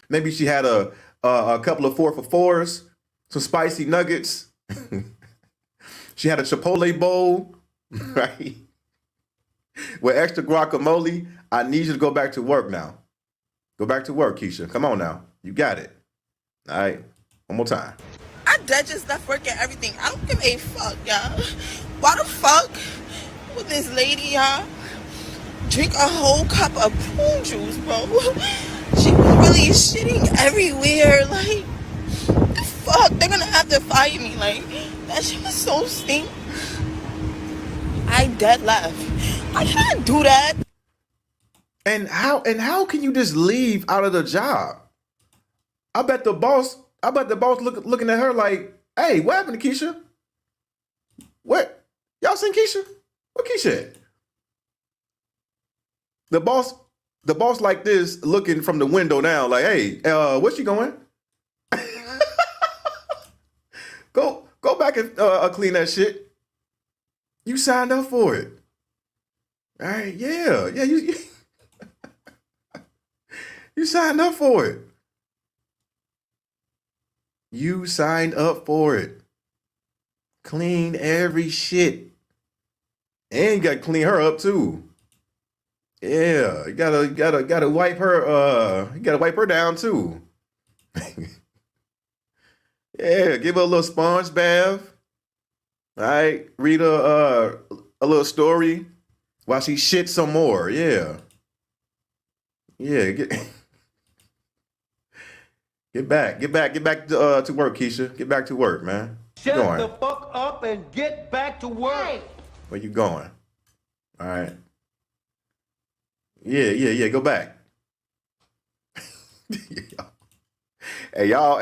Maybe she had a couple of 4 for 4s, some spicy nuggets. She had a Chipotle bowl, right? With extra guacamole. I need you to go back to work now. Go back to work, Keisha. Come on now. You got it. All right. One more time. I dead just left work and everything. I don't give a fuck, y'all. Why the fuck would this lady, y'all, drink a whole cup of prune juice, bro? She was really shitting everywhere. Like, the fuck? They're gonna have to fire me. Like, that shit was so stink. I dead left. I can't do that. And how can you just leave out of the job? I bet the boss looking at her like, hey, what happened to Keisha? What? Y'all seen Keisha? What Keisha at? The boss like this looking from the window now, like, hey, where's she going? Go back and clean that shit. You signed up for it. All right, yeah, you you signed up for it. You signed up for it. Clean every shit. And you gotta clean her up too. Yeah, you gotta wipe her, you gotta wipe her down too. Yeah, give her a little sponge bath. All right, read a little story while she shits some more. Yeah. Yeah, get back to work, Keisha. Get back to work, man. shut the fuck up and get back to work. Where you going? All right. Yeah. Go back. Hey, y'all.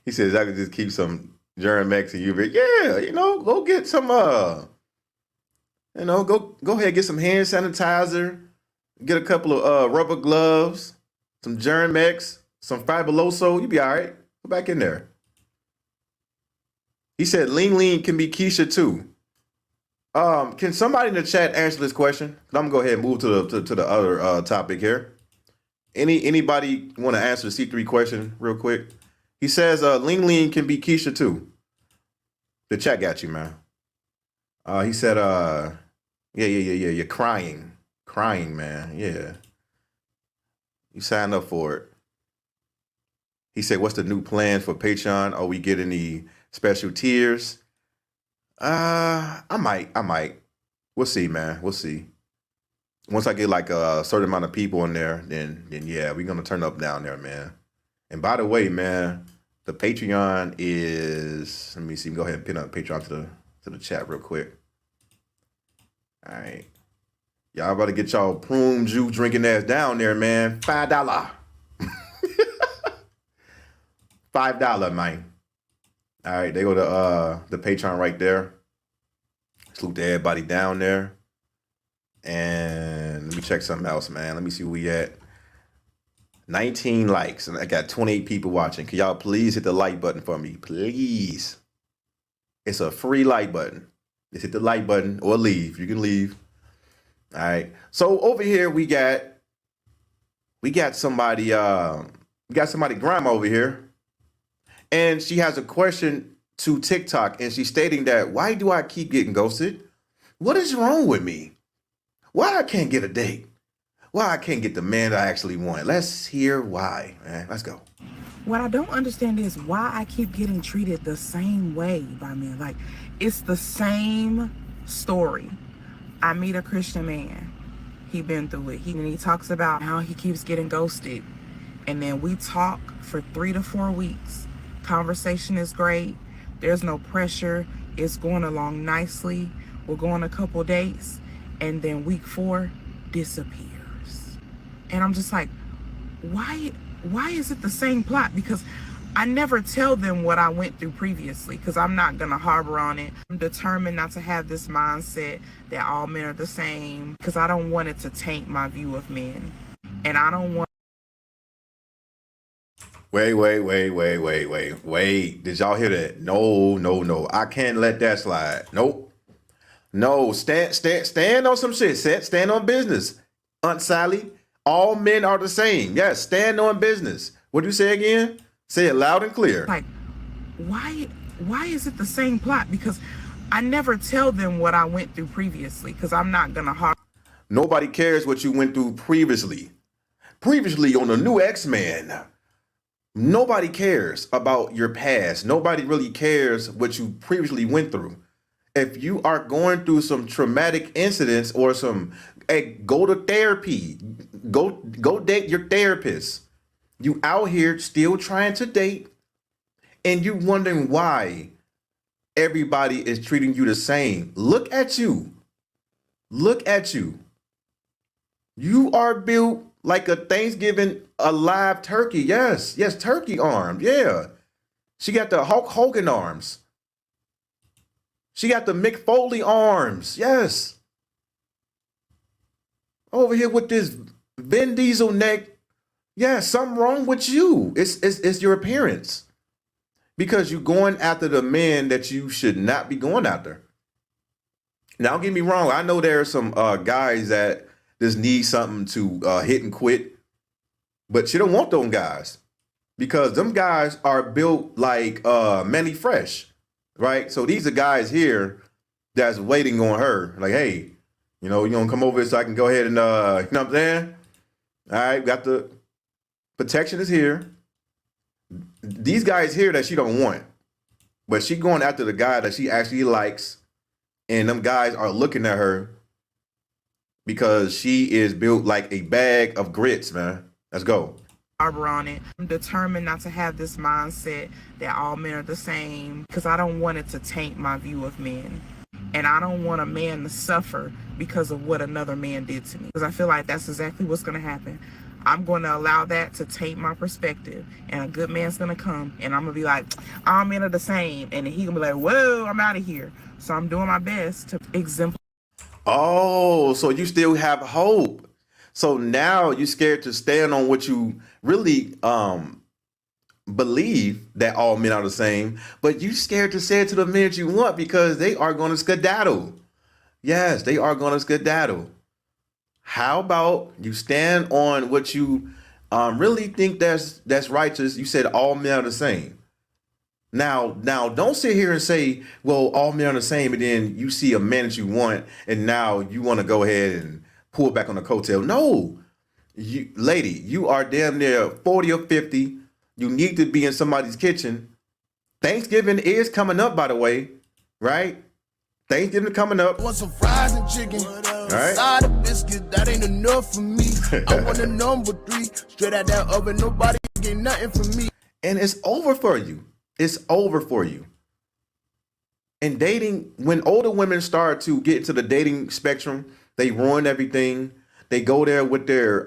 He says I could just keep some Germ-X and UV. Yeah, go get some. Go ahead and get some hand sanitizer. Get a couple of rubber gloves, some Germ-X, some Fabuloso. You be all right. Go back in there. He said lean can be Keisha too. Can somebody in the chat answer this question? I'm gonna go ahead and move to the other topic here. Anybody want to answer the C3 question real quick? He says lean can be Keisha too. The chat got you, man. He said yeah. You're crying, man. Yeah. You signed up for it. He said, what's the new plan for Patreon? Are we getting any special tiers? I might. We'll see, man. We'll see. Once I get like a certain amount of people in there, then yeah, we're gonna turn up down there, man. And by the way, man, the Patreon is, let me see, go ahead and pin up Patreon to the chat real quick. All right. Y'all about to get y'all prune juice drinking ass down there, man. $5. $5, man. All right, they go to the Patreon right there. Salute to everybody down there. And let me check something else, man. Let me see where we at. 19 likes, and I got 28 people watching. Can y'all please hit the like button for me? Please. It's a free like button. Just hit the like button or leave. You can leave. All right. So over here we got somebody grandma over here. And she has a question to TikTok, and she's stating that, why do I keep getting ghosted? What is wrong with me? Why I can't get a date? Why I can't get the man that I actually want? Let's hear why, man. Let's go. What I don't understand is why I keep getting treated the same way by men. Like, it's the same story. I meet a Christian man. He been through it. He talks about how he keeps getting ghosted. And then we talk for 3 to 4 weeks. Conversation is great. There's no pressure. It's going along nicely. We're going a couple dates. And then week 4 disappears. And I'm just like, why is it the same plot? Because I never tell them what I went through previously, because I'm not going to harbor on it. I'm determined not to have this mindset that all men are the same, because I don't want it to taint my view of men. And I don't want... Wait. Did y'all hear that? No. I can't let that slide. Nope. No, stand on some shit. Stand on business. Aunt Sally, all men are the same. Yes, stand on business. What do you say again? Say it loud and clear. Like, why is it the same plot? Because I never tell them what I went through previously, because I'm not going to... Nobody cares what you went through previously. Previously on the new X-Men. Nobody cares about your past. Nobody really cares what you previously went through. If you are going through some traumatic incidents or go to therapy. Go date your therapist. You out here still trying to date, and you wondering why everybody is treating you the same. Look at you. Look at you. You are built like a Thanksgiving alive turkey. Yes, turkey arms. Yeah. She got the Hulk Hogan arms. She got the Mick Foley arms. Yes. Over here with this Vin Diesel neck. Yeah, something wrong with you. It's your appearance. Because you're going after the men that you should not be going after. Now, don't get me wrong. I know there are some guys that just need something to hit and quit. But you don't want them guys. Because them guys are built like Manny Fresh. Right? So these are guys here that's waiting on her. Like, hey, you gonna come over so I can go ahead and, you know what I'm saying? All right, got the protection is here. These guys here that she don't want. But she going after the guy that she actually likes. And them guys are looking at her because she is built like a bag of grits, man. Let's go. Harbor on it. I'm determined not to have this mindset that all men are the same, because I don't want it to taint my view of men. And I don't want a man to suffer because of what another man did to me. Because I feel like that's exactly what's going to happen. I'm going to allow that to taint my perspective. And a good man's going to come. And I'm going to be like, all men are the same. And then he going to be like, whoa, I'm out of here. So I'm doing my best to exemplify. Oh, so you still have hope. So now you're scared to stand on what you really believe, that all men are the same, but you scared to say it to the men you want because they are going to skedaddle. Yes, they are going to skedaddle. How about you stand on what you really think that's righteous? You said all men are the same. Now, don't sit here and say, well, all men are the same, and then you see a man that you want, and now you want to go ahead and pull back on the coattail. No, lady, you are damn near 40 or 50. You need to be in somebody's kitchen. Thanksgiving is coming up, by the way, right? Thanksgiving coming up. Want some fries and chicken. All right. Side of biscuit, that ain't enough for me. I want a number 3, straight out that oven. Nobody get nothing from me. And it's over for you. It's over for you. And dating, when older women start to get into the dating spectrum, they ruin everything. They go there with their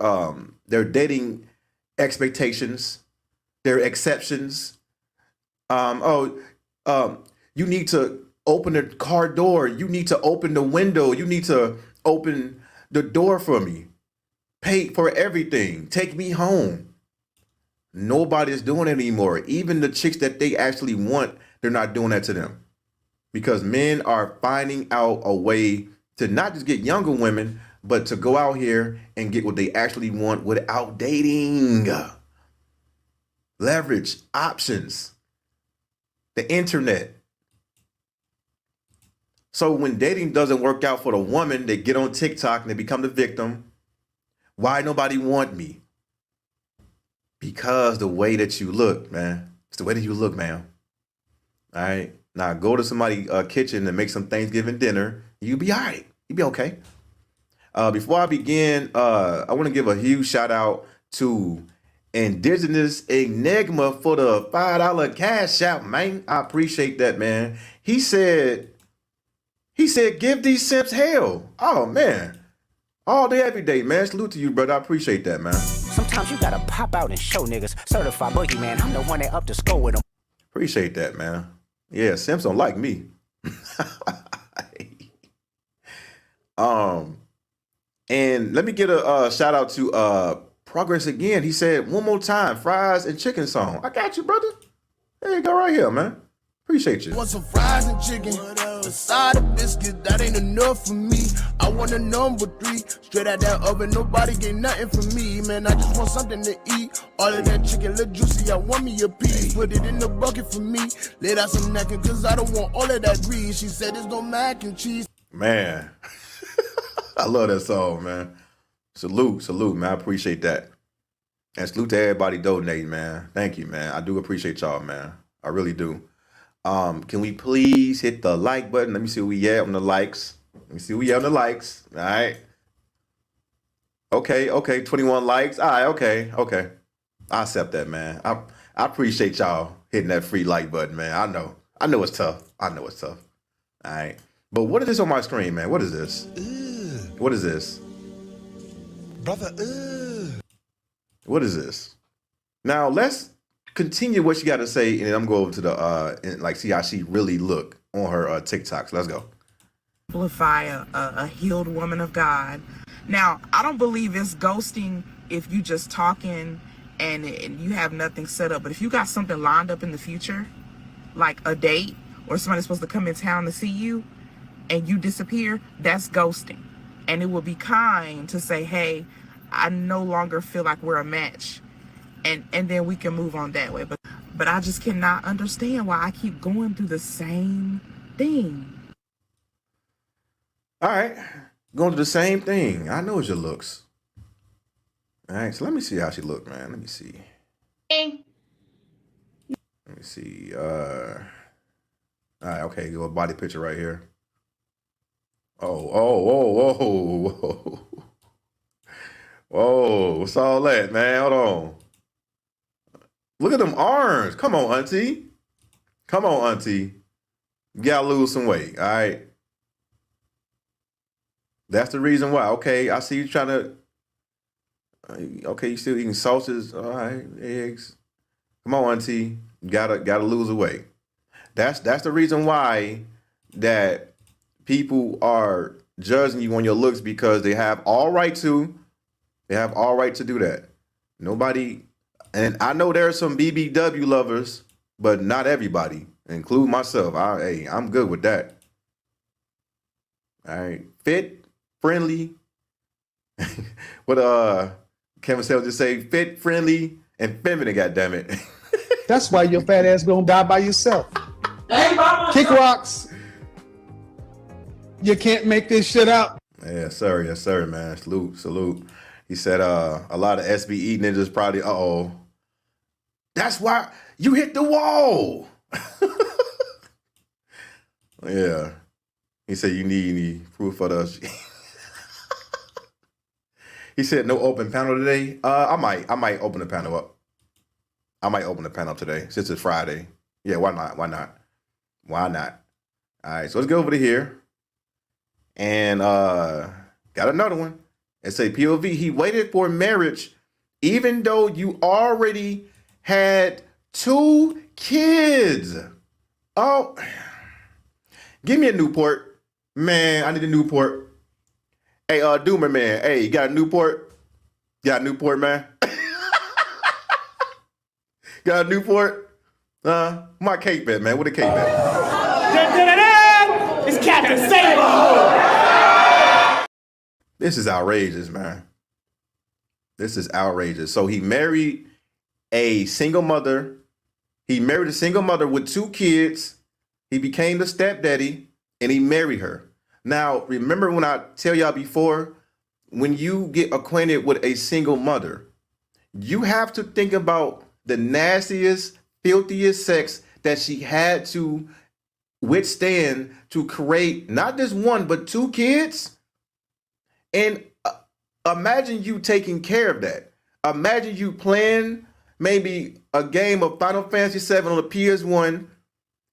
dating expectations, their exceptions. You need to open the car door. You need to open the window. You need to open the door for me. Pay for everything. Take me home. Nobody's doing it anymore. Even the chicks that they actually want, they're not doing that to them. Because men are finding out a way to not just get younger women, but to go out here and get what they actually want without dating. Leverage, options, the internet. So when dating doesn't work out for the woman, they get on TikTok and they become the victim. Why nobody want me? Because the way that you look, man. It's the way that you look, man. All right. Now go to somebody's kitchen and make some Thanksgiving dinner. You'll be all right. You'll be okay. Before I begin, I want to give a huge shout out to Indigenous Enigma for the $5 cash out, man. I appreciate that, man. He said, give these simps hell. Oh, man. All day, every day, man. Salute to you, brother. I appreciate that, man. Sometimes you gotta pop out and show niggas. Certified boogeyman, I'm the one that up to score with them. Appreciate that, man. Yeah, simps don't like me. And let me get a shout out to Progress again. He said, one more time, fries and chicken song. I got you, brother. There you go, right here, man. Appreciate you. Want some fries and chicken, a side of biscuit, that ain't enough for me. I want a number 3, straight out that oven, nobody get nothing from me, man. I just want something to eat. All of that chicken look juicy, I want me a piece. Put it in the bucket for me, let out some necking, cause I don't want all of that grease. She said there's no mac and cheese. Man, I love that song, man. Salute, man. I appreciate that. And salute to everybody donating, man. Thank you, man. I do appreciate y'all, man. I really do. Can we please hit the like button? Let me see who we at on the likes. Let me see who we at on the likes. All right. Okay. 21 likes. All right, okay. I accept that, man. I appreciate y'all hitting that free like button, man. I know it's tough. All right. But what is this on my screen, man? What is this? What is this? Brother, What is this? Now let's continue what she got to say, and then I'm going over to the and like see how she really look on her TikToks. Let's go. Amplify a healed woman of God. Now, I don't believe it's ghosting if you just talking and you have nothing set up. But if you got something lined up in the future, like a date or somebody's supposed to come in town to see you, and you disappear, that's ghosting. And it will be kind to say, hey, I no longer feel like we're a match. And then we can move on that way. But I just cannot understand why I keep going through the same thing. All right. Going to the same thing. I know it's your looks. All right. So let me see how she look, man. Let me see. All right. Okay. Go a body picture right here. Whoa. Whoa. What's all that, man? Hold on. Look at them arms. Come on, auntie. You gotta lose some weight, all right? That's the reason why. Okay, I see you trying to... Okay, you still eating sausages. All right, eggs. Come on, auntie. You gotta lose weight. That's the reason why that people are judging you on your looks, because they have all right to. They have all right to do that. Nobody... And I know there are some BBW lovers, but not everybody, include myself. I'm good with that. All right. Fit, friendly. What Kevin Sales just say, fit, friendly, and feminine, goddammit. That's why your fat ass gonna die by yourself. Kick rocks. You can't make this shit up. Yes, sir, man. Salute. He said a lot of SBE ninjas probably, that's why you hit the wall. Yeah. He said you need any proof of us. He said no open panel today. I might open the panel up. I might open the panel today since it's Friday. Yeah, why not? All right, so let's go over to here. And got another one. And say POV, he waited for marriage even though you already had 2 kids. Oh, give me a Newport. Man, I need a Newport. Hey, Doomer, man. Hey, you got a Newport? Got a Newport, man? Got a Newport? My cape at, man. Where the cape at? It's Captain Sable. This is outrageous, man. This is outrageous. So he married a single mother. He married a single mother with 2 kids. He became the stepdaddy, and he married her. Now, remember when I tell y'all before, when you get acquainted with a single mother, you have to think about the nastiest, filthiest sex that she had to withstand to create not just 1, but 2 kids. And imagine you taking care of that. Imagine you playing maybe a game of Final Fantasy 7 on the PS1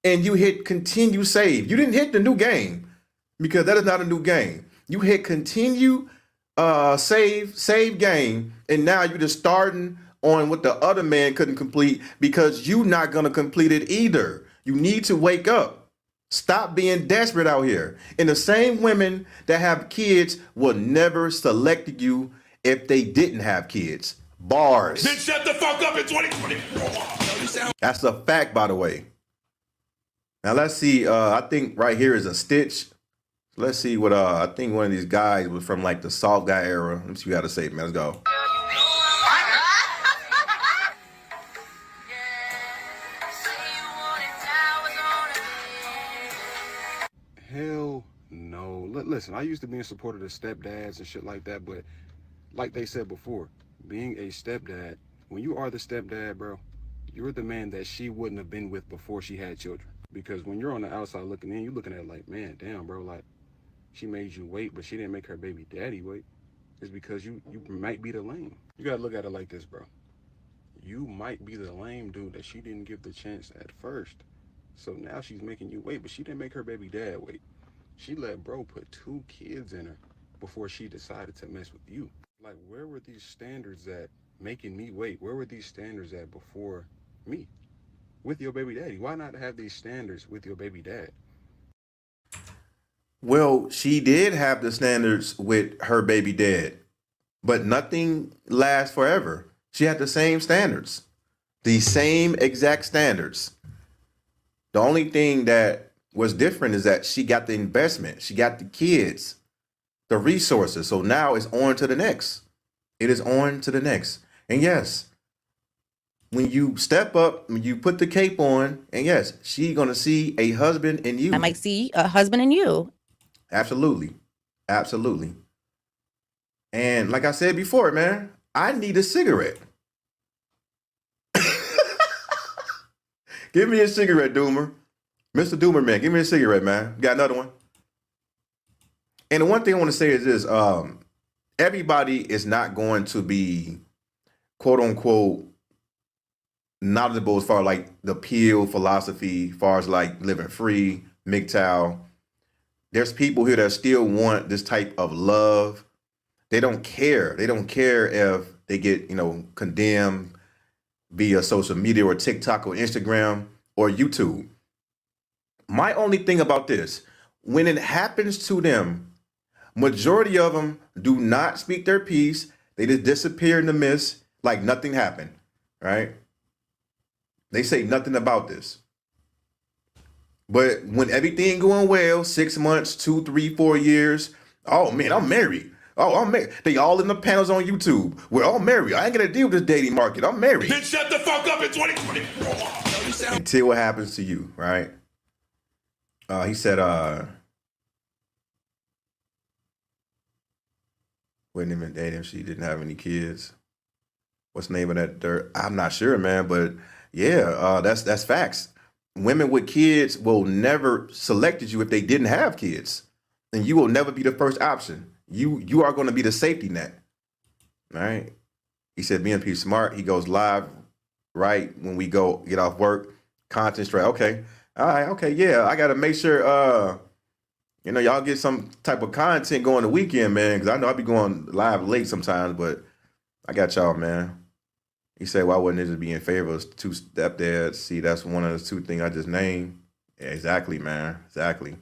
and you hit continue save. You didn't hit the new game because that is not a new game. You hit continue save game, and now you're just starting on what the other man couldn't complete because you're not gonna complete it either. You need to wake up. Stop being desperate out here. And the same women that have kids will never select you if they didn't have kids. Bars. Then shut the fuck up in 2024. That's a fact, by the way. Now let's see. I think right here is a Stitch. Let's see what I think one of these guys was from like the soft guy era. Let's see what you got to say, man. Let's go. Hell no. Listen, I used to be in support of the stepdads and shit like that, but like they said before, being a stepdad, when you are the stepdad, bro, you're the man that she wouldn't have been with before she had children. Because when you're on the outside looking in, you're looking at it like, man, damn, bro, like, she made you wait, but she didn't make her baby daddy wait. It's because you might be the lame. You gotta look at it like this, bro. You might be the lame dude that she didn't give the chance at first. So now she's making you wait, but she didn't make her baby dad wait. She let bro put 2 kids in her before she decided to mess with you. Like, where were these standards at making me wait? Where were these standards at before me? With your baby daddy? Why not have these standards with your baby dad? Well, she did have the standards with her baby dad, but nothing lasts forever. She had the same standards, the same exact standards. The only thing that was different is that she got the investment, she got the kids, the resources. So now it's on to the next. It is on to the next. And yes, when you step up, when you put the cape on, and yes, she's gonna see a husband in you. I might see a husband in you. Absolutely. Absolutely. And like I said before, man, I need a cigarette. Give me a cigarette, Doomer. Mr. Doomer, man, give me a cigarette, man. Got another one? And the one thing I want to say is this. Everybody is not going to be, quote unquote, knowledgeable as far as like the peel philosophy, as far as like living free, MGTOW. There's people here that still want this type of love. They don't care. They don't care if they get, condemned via social media or TikTok or Instagram or YouTube. My only thing about this, when it happens to them, majority of them do not speak their piece. They just disappear in the mist like nothing happened, right? They say nothing about this. But when everything going well, 6 months, 2, 3, 4 years, oh man, I'm married. Oh, I'm married. They all in the panels on YouTube. We're all married. I ain't gonna deal with this dating market. I'm married. Then shut the fuck up in 2024. Until what happens to you, right? He said, wouldn't even date him. She didn't have any kids. What's the name of that dirt? I'm not sure, man. But yeah, that's facts. Women with kids will never select you if they didn't have kids, and you will never be the first option. You are going to be the safety net. All right. He said, BNP smart. He goes live right when we go get off work. Content straight. Okay. All right. Okay. Yeah. I got to make sure, y'all get some type of content going the weekend, man. Cause I know I'll be going live late sometimes, but I got y'all, man. He said, why wouldn't it just be in favor of 2 stepdads? See, that's one of the 2 things I just named. Yeah, exactly, man. Exactly.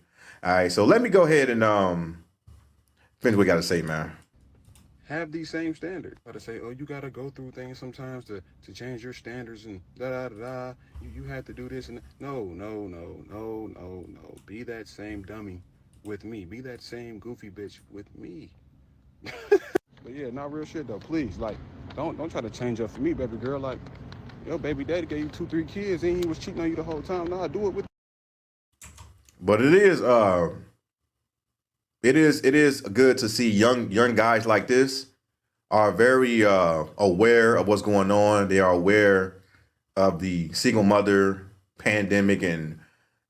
All right. So let me go ahead and, finish what we got to say, man. Have these same standards. Gotta say, oh, you gotta go through things sometimes to change your standards and da-da-da-da. You had to do this and no. Be that same dummy with me. Be that same goofy bitch with me. But yeah, not real shit though. Please, like, don't try to change up for me, baby girl. Like, your baby daddy gave you 2, 3 kids and he was cheating on you the whole time. Nah, do it with. But it is good to see young guys like this are very aware of what's going on. They are aware of the single mother pandemic and,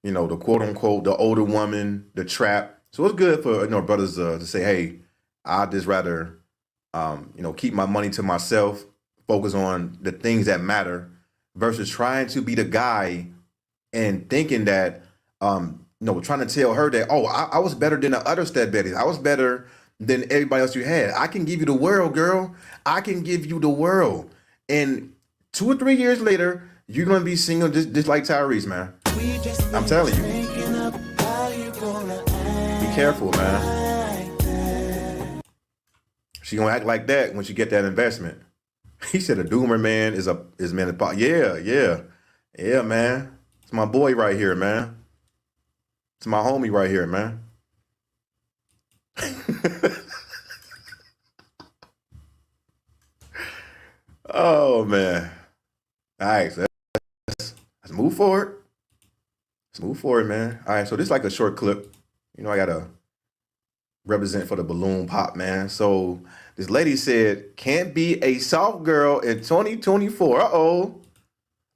the quote unquote, the older woman, the trap. So it's good for, brothers to say, hey, I'd just rather, keep my money to myself focus on the things that matter versus trying to be the guy and thinking that, trying to tell her that, oh, I was better than the other stepdaddies. I was better than everybody else you had. I can give you the world, girl. I can give you the world. And 2 or 3 years later, you're going to be single just like Tyrese, man. I'm telling you. Be careful, man. She going to act like that when she get that investment. He said a doomer man is man of power. Yeah, man. It's my boy right here, man. It's my homie right here, man. Oh, man. All right, so let's move forward. Let's move forward, man. All right, so this is like a short clip. I got to represent for the balloon pop, man. So this lady said, can't be a soft girl in 2024. Uh-oh.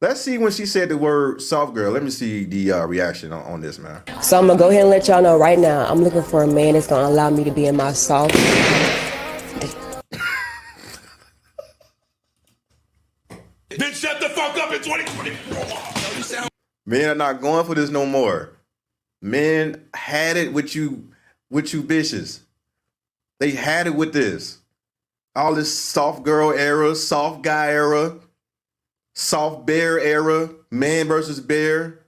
Let's see when she said the word soft girl. Let me see the reaction on this, man. So I'm going to go ahead and let y'all know right now, I'm looking for a man that's going to allow me to be in my soft. Then shut the fuck up in 2024. Men are not going for this no more. Men had it with you bitches. They had it with this. All this soft girl era, soft guy era, soft bear era, man versus bear.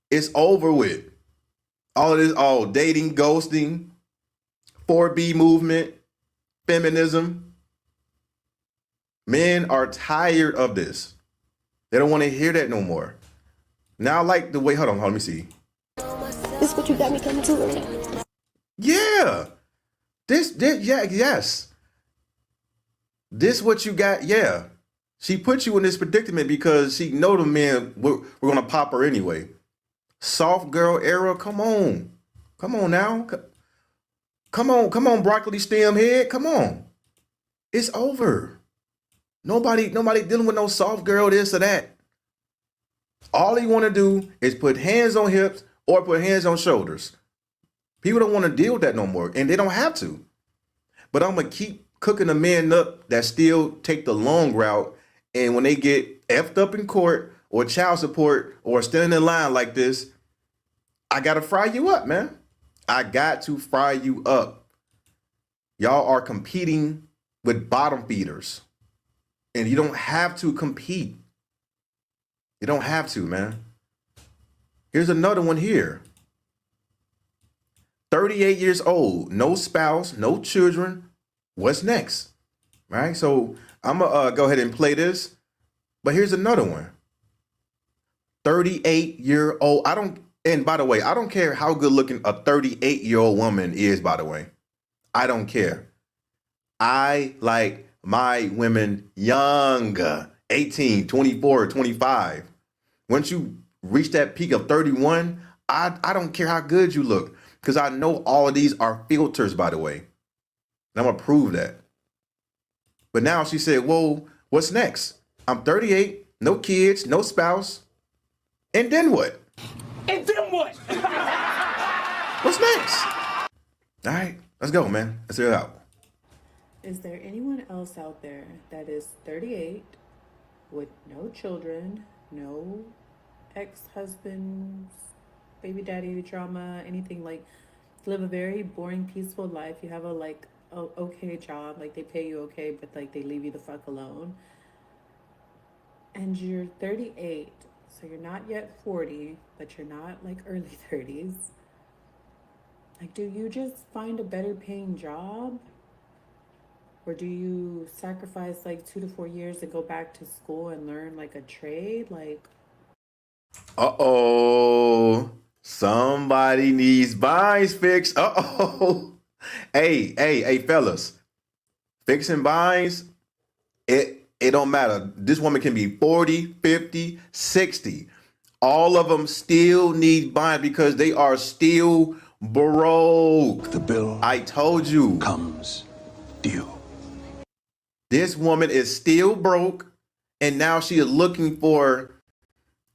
It's over with. All of this, dating, ghosting, 4B movement, feminism. Men are tired of this. They don't want to hear that no more. Now, I like the way, hold on, let me see. This is what you got me coming to right now. Yeah. Yes. This what you got, yeah. She put you in this predicament because she know the men, we're going to pop her anyway. Soft girl era, come on. Come on now. Come on, broccoli stem head, come on. It's over. Nobody dealing with no soft girl, this or that. All they want to do is put hands on hips or put hands on shoulders. People don't want to deal with that no more, and they don't have to. But I'm going to keep cooking the men up that still take the long route, and when they get effed up in court or child support or standing in line like this, I got to fry you up, man. I got to fry you up. Y'all are competing with bottom feeders. And you don't have to compete. You don't have to, man. Here's another one here. 38 years old, no spouse, no children. What's next? Right? So I'm going to go ahead and play this. But here's another one. 38-year-old. And by the way, I don't care how good looking a 38-year-old woman is, by the way. I don't care. I like my women young, 18, 24, 25. Once you reach that peak of 31, I don't care how good you look, because I know all of these are filters, by the way. And I'm going to prove that. But now she said, whoa, what's next? I'm 38, no kids, no spouse. And then what? And then what? What's next? All right, let's go, man. Let's hear it out. Is there anyone else out there that is 38 with no children, no ex-husbands, baby daddy drama, anything, like live a very boring, peaceful life? You have a okay job, like they pay you okay, but like they leave you the fuck alone. And you're 38, so you're not yet 40, but you're not like early 30s. Like, do you just find a better paying job? Or do you sacrifice like 2 to 4 years to go back to school and learn like a trade? Like, uh-oh. Somebody needs binds fixed. Uh-oh. Hey, fellas. Fixing binds, it don't matter. This woman can be 40, 50, 60. All of them still need binds because they are still broke. The bill I told you. comes due. This woman is still broke, and now she is looking for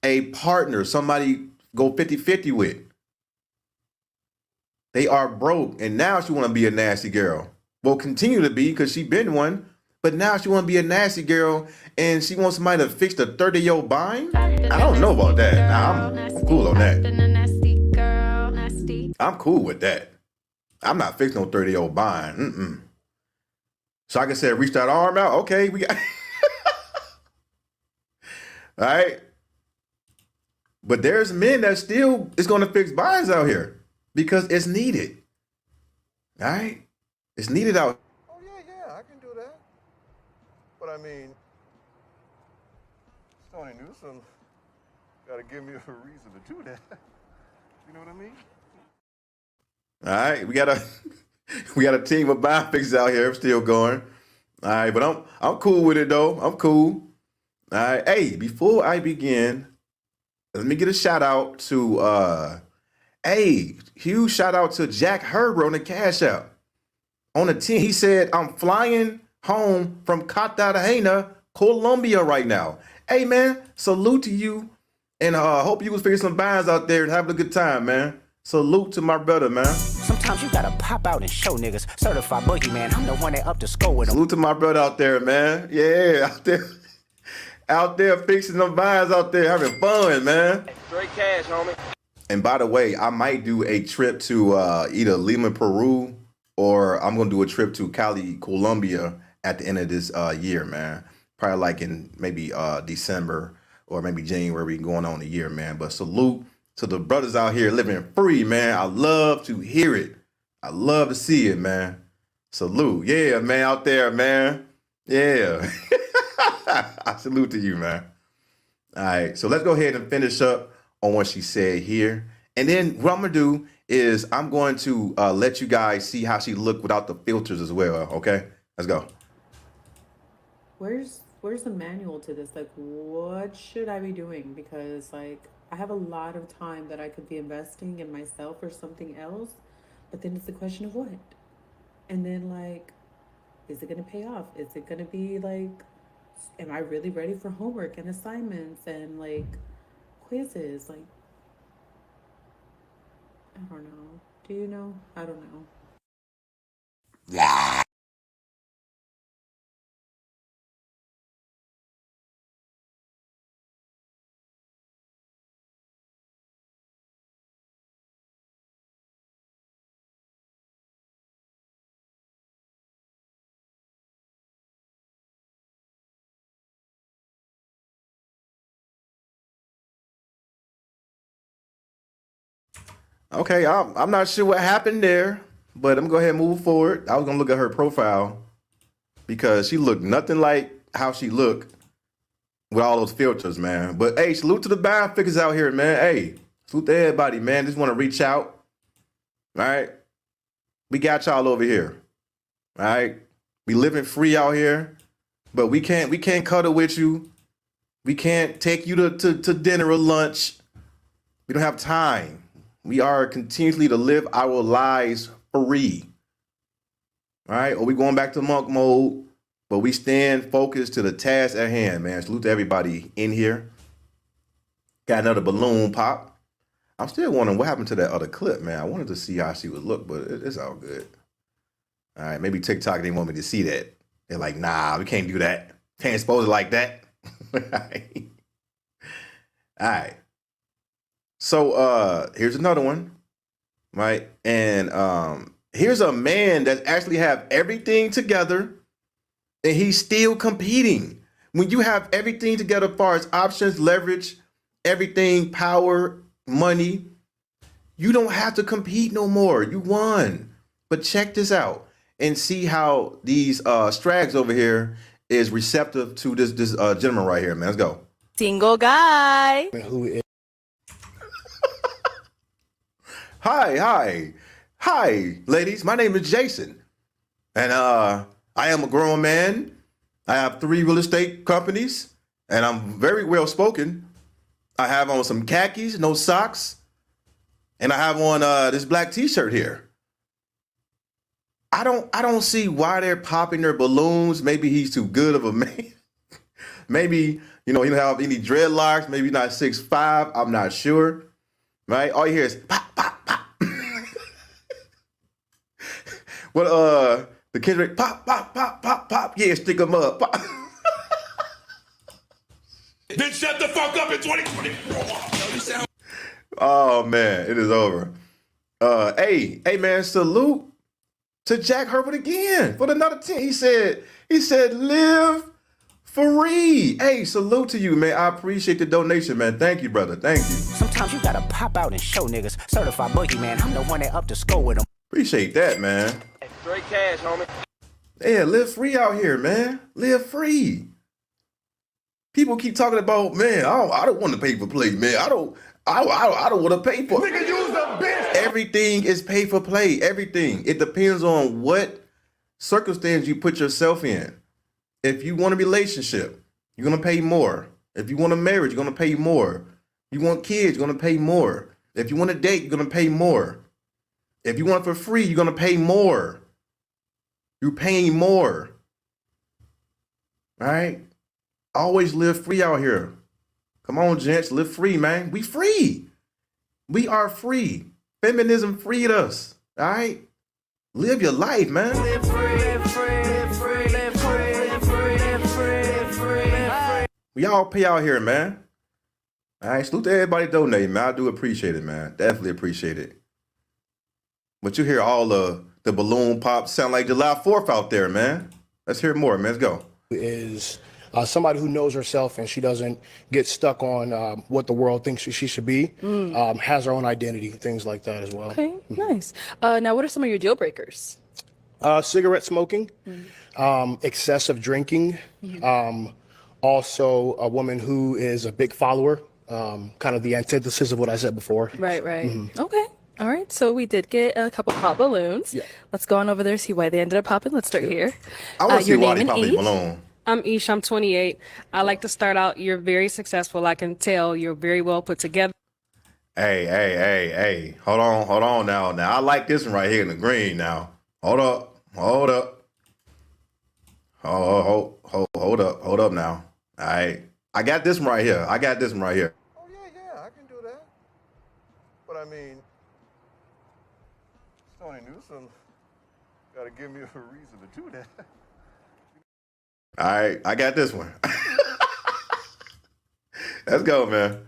a partner, somebody go 50-50 with. They are broke, and now she want to be a nasty girl. Well, continue to be, because she been one, but now she want to be a nasty girl and she wants somebody to fix the 30-year-old bind? I don't know about that. Nah, I'm cool on that. I'm cool with that. I'm not fixing no 30-year-old bind. So like I said, reach that arm out. Okay, we got. All right. But there's men that still is going to fix binds out here because it's needed. All right. It's needed out. Oh, yeah, I can do that. But I mean, Tony Newsom got to give me a reason to do that. You know what I mean? All right. We got a team of bind fixers out here still going. All right. But I'm cool with it, though. I'm cool. All right. Hey, before I begin, let me get a shout out to, huge shout out to Jack Herbert on the Cash App. On the team, he said, I'm flying home from Cartagena, Colombia right now. Hey, man, salute to you. And hope you was figuring some binds out there and having a good time, man. Salute to my brother, man. Sometimes you gotta pop out and show niggas. Certified boogeyman, I'm the one that up to score with them. Salute to my brother out there, man. Yeah, out there fixing them binds out there, having fun, man. Straight cash, homie. And by the way, I might do a trip to either Lima, Peru, or I'm going to do a trip to Cali, Colombia at the end of this year, man. Probably like in maybe December or maybe January going on the year, man. But salute to the brothers out here living free, man. I love to hear it. I love to see it, man. Salute. Yeah, man, out there, man. Yeah. I salute to you, man. All right, so let's go ahead and finish up on what she said here. And then what I'm going to do is I'm going to let you guys see how she looked without the filters as well, okay? Let's go. Where's the manual to this? Like, what should I be doing? Because, like, I have a lot of time that I could be investing in myself or something else, but then it's the question of what? And then, like, is it going to pay off? Is it going to be, like, am I really ready for homework and assignments and, like, quizzes? Like, I don't know. Do you know? I don't know. Yeah. Okay, I'm not sure what happened there, but I'm going to go ahead and move forward. I was going to look at her profile because she looked nothing like how she looked with all those filters, man. But, hey, salute to the bind figures out here, man. Hey, salute to everybody, man. Just want to reach out, all right? We got y'all over here, all right? We living free out here, but we can't cuddle with you. We can't take you to dinner or lunch. We don't have time. We are continuously to live our lives free. All right? Or we going back to monk mode, but we stand focused to the task at hand, man. Salute to everybody in here. Got another balloon pop. I'm still wondering what happened to that other clip, man. I wanted to see how she would look, but it's all good. All right, maybe TikTok didn't want me to see that. They're like, nah, we can't do that. Can't expose it like that. All right. So here's another one, right? And here's a man that actually have everything together and he's still competing. When you have everything together as far as options, leverage, everything, power, money, you don't have to compete no more. You won. But check this out and see how these strags over here is receptive to this gentleman right here, man. Let's go. Single guy. Who is? Hi, ladies. My name is Jason, and I am a grown man. I have 3 real estate companies, and I'm very well spoken. I have on some khakis, no socks, and I have on this black T-shirt here. I don't see why they're popping their balloons. Maybe he's too good of a man. Maybe he don't have any dreadlocks. Maybe not 6'5". I'm not sure. Right? All you hear is pop, pop, pop. Well, The kids ready, pop, pop, pop, pop, pop. Yeah, stick them up. Pop. Then shut the fuck up in 2024. Oh man, it is over. Hey man, salute to Jack Herbert again for another 10. He said, live free. Hey, salute to you, man. I appreciate the donation, man. Thank you, brother. Thank you. Sometimes you gotta pop out and show niggas. Certified boogeyman, I'm the one that up to score with them. Appreciate that, man. Straight cash, homie. Yeah, live free out here, man. Live free. People keep talking about, man, I don't want to pay for play, man. I don't want to pay for it. Nigga, use the bitch. Everything is pay for play. Everything. It depends on what circumstance you put yourself in. If you want a relationship, you're going to pay more. If you want a marriage, you're going to pay more. You want kids, you're going to pay more. If you want a date, you're going to pay more. If you want it for free, you're going to pay more. You're paying more. All right? Always live free out here. Come on, gents, live free, man. We free. We are free. Feminism freed us. All right? Live your life, man. Live free, live free, live free, live free, live free, live free, live free, live free. We all pay out here, man. All right, salute to everybody donating, man. I do appreciate it, man. Definitely appreciate it. But you hear all the balloon pops sound like July 4th out there, man. Let's hear more, man. Let's go. Is somebody who knows herself and she doesn't get stuck on what the world thinks she should be, has her own identity, things like that as well. Okay, nice. Now, what are some of your deal breakers? Cigarette smoking, excessive drinking, also a woman who is a big follower, kind of the antithesis of what I said before. Right. Okay. All right, so we did get a couple pop balloons. Yeah. Let's go on over there, see why they ended up popping. Let's start here. I want to see your why name they and pop a age. balloon. I'm Ish, I'm 28. I like to start out, you're very successful. I can tell you're very well put together. Hey. Hold on now. Now, I like this one right here in the green now. Hold up. Hold up now. All right. I got this one right here. Oh, yeah, I can do that. But I mean, Tony Newsom got to give me a reason to do that. All right. I got this one. Let's go, man.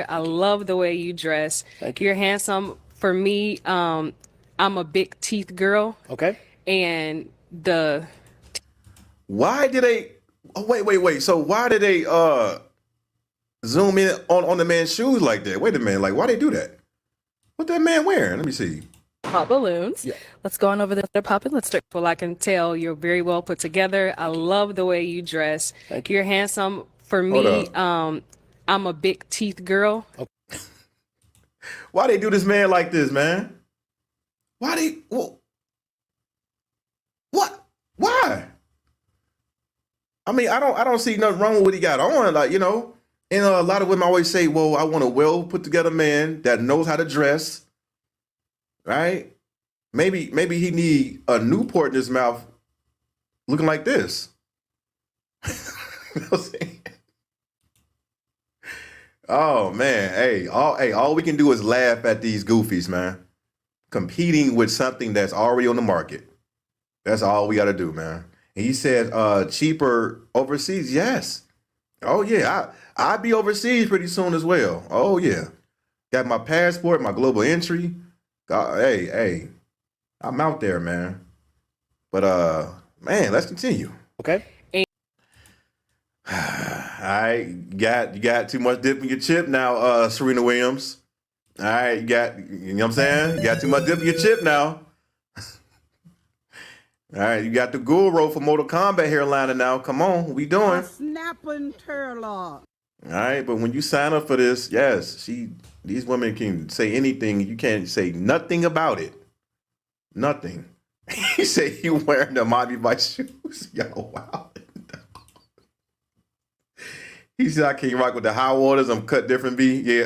I love the way you dress. You're handsome. For me, I'm a big teeth girl. Okay. And why did they? Oh, wait. So why did they zoom in on the man's shoes like that? Wait a minute. Like, why they do that? What that man wearing? Let me see. Pop balloons. Yeah. Let's go on over there. They're popping. Let's start. well, I can tell you're very well put together. I love the way you dress. You're handsome. For me, I'm a big teeth girl. Okay. Why they do this man like this, man? Why they? Well, what? Why? I mean, I don't see nothing wrong with what he got on. Like, you know, and a lot of women always say, "Well, I want a well put together man that knows how to dress." Right? Maybe he need a Newport in his mouth, looking like this. You know what I'm saying? Oh man, all we can do is laugh at these goofies, man. Competing with something that's already on the market. That's all we got to do, man. And he said, cheaper overseas. Yes. Oh yeah, I'll be overseas pretty soon as well. Oh yeah, got my passport, my global entry. Hey, I'm out there, man. But man, let's continue. Okay. All right, you got too much dip in your chip now, Serena Williams. All right, you know what I'm saying? You got too much dip in your chip now. All right, you got the guru for Mortal Kombat hairliner now. Come on, what we doing? Snapping turlock. All right, but when you sign up for this, yes, these women can say anything. You can't say nothing about it. Nothing. He said he wearing the Miami Vice shoes. Yo, wow. He said I can't rock with the high waters. I'm cut different, B. Yeah.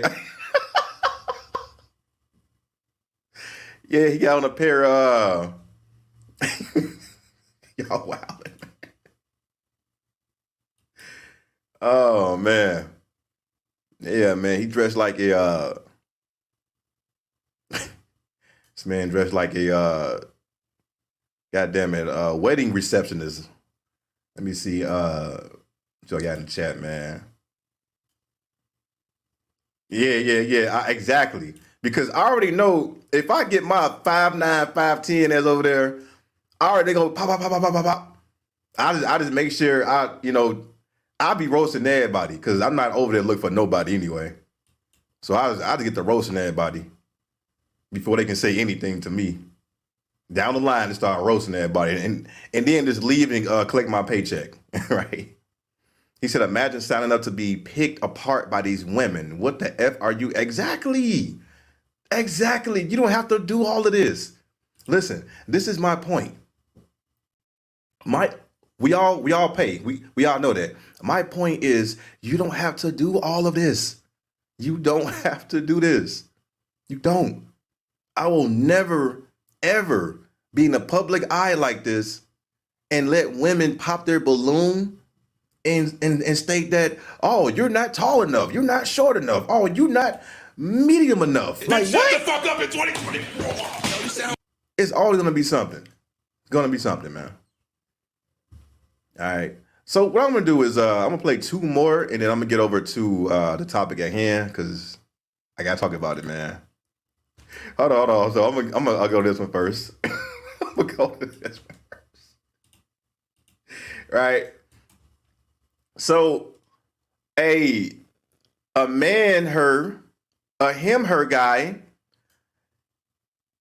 Yeah, he got on a pair of y'all wow. Oh man. Yeah, man. He dressed like a this man dressed like a God damn it. Wedding receptionist. Let me see. So I got in the chat, man. Yeah. Exactly. Because I already know if I get my 5'9", 5'10" as over there, I already go pop. I just make sure I'll be roasting everybody because I'm not over there looking for nobody anyway. So I just get to roasting everybody before they can say anything to me. Down the line and start roasting everybody and then just leave and collect my paycheck, right? He said, imagine signing up to be picked apart by these women. What the F are you? Exactly. You don't have to do all of this. Listen, this is my point. We all pay. We all know that. My point is you don't have to do all of this. You don't have to do this. You don't. I will never, ever be in the public eye like this and let women pop their balloon and state that, oh, you're not tall enough. You're not short enough. Oh, you're not medium enough. Like, Shut what? the fuck up in 2020. It's always going to be something. It's going to be something, man. All right. So what I'm going to do is I'm going to play 2 more, and then I'm going to get over to the topic at hand because I got to talk about it, man. Hold on. So I'll go this one first. I'm going to go to this one first. Right. So a man, her guy,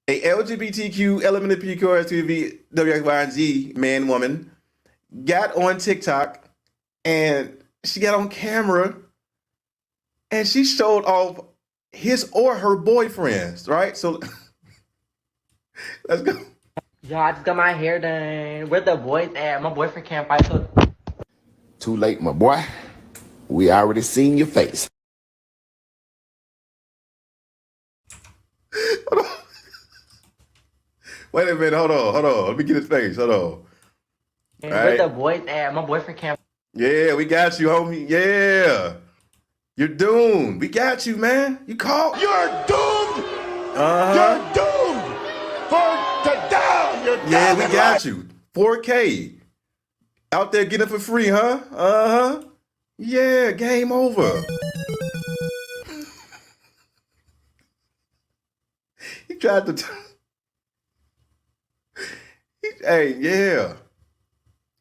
a LGBTQ, LMNOP, W, X, Y, and Z man, woman, got on TikTok and she got on camera and she showed off his or her boyfriends, right? So let's go. Yo, I just got my hair done. Where the boys at? My boyfriend can't fight so. Too late, my boy. We already seen your face. Hold on. Wait a minute. Hold on. Let me get his face. Hold on. And where the boys at? My boyfriend can't. Yeah, we got you, homie. Yeah. You're doomed. We got you, man. You caught. You're doomed. You're doomed to die. You're Yeah, we got you. 4K. Out there getting it for free, huh? Yeah, game over. He tried to. Hey, yeah.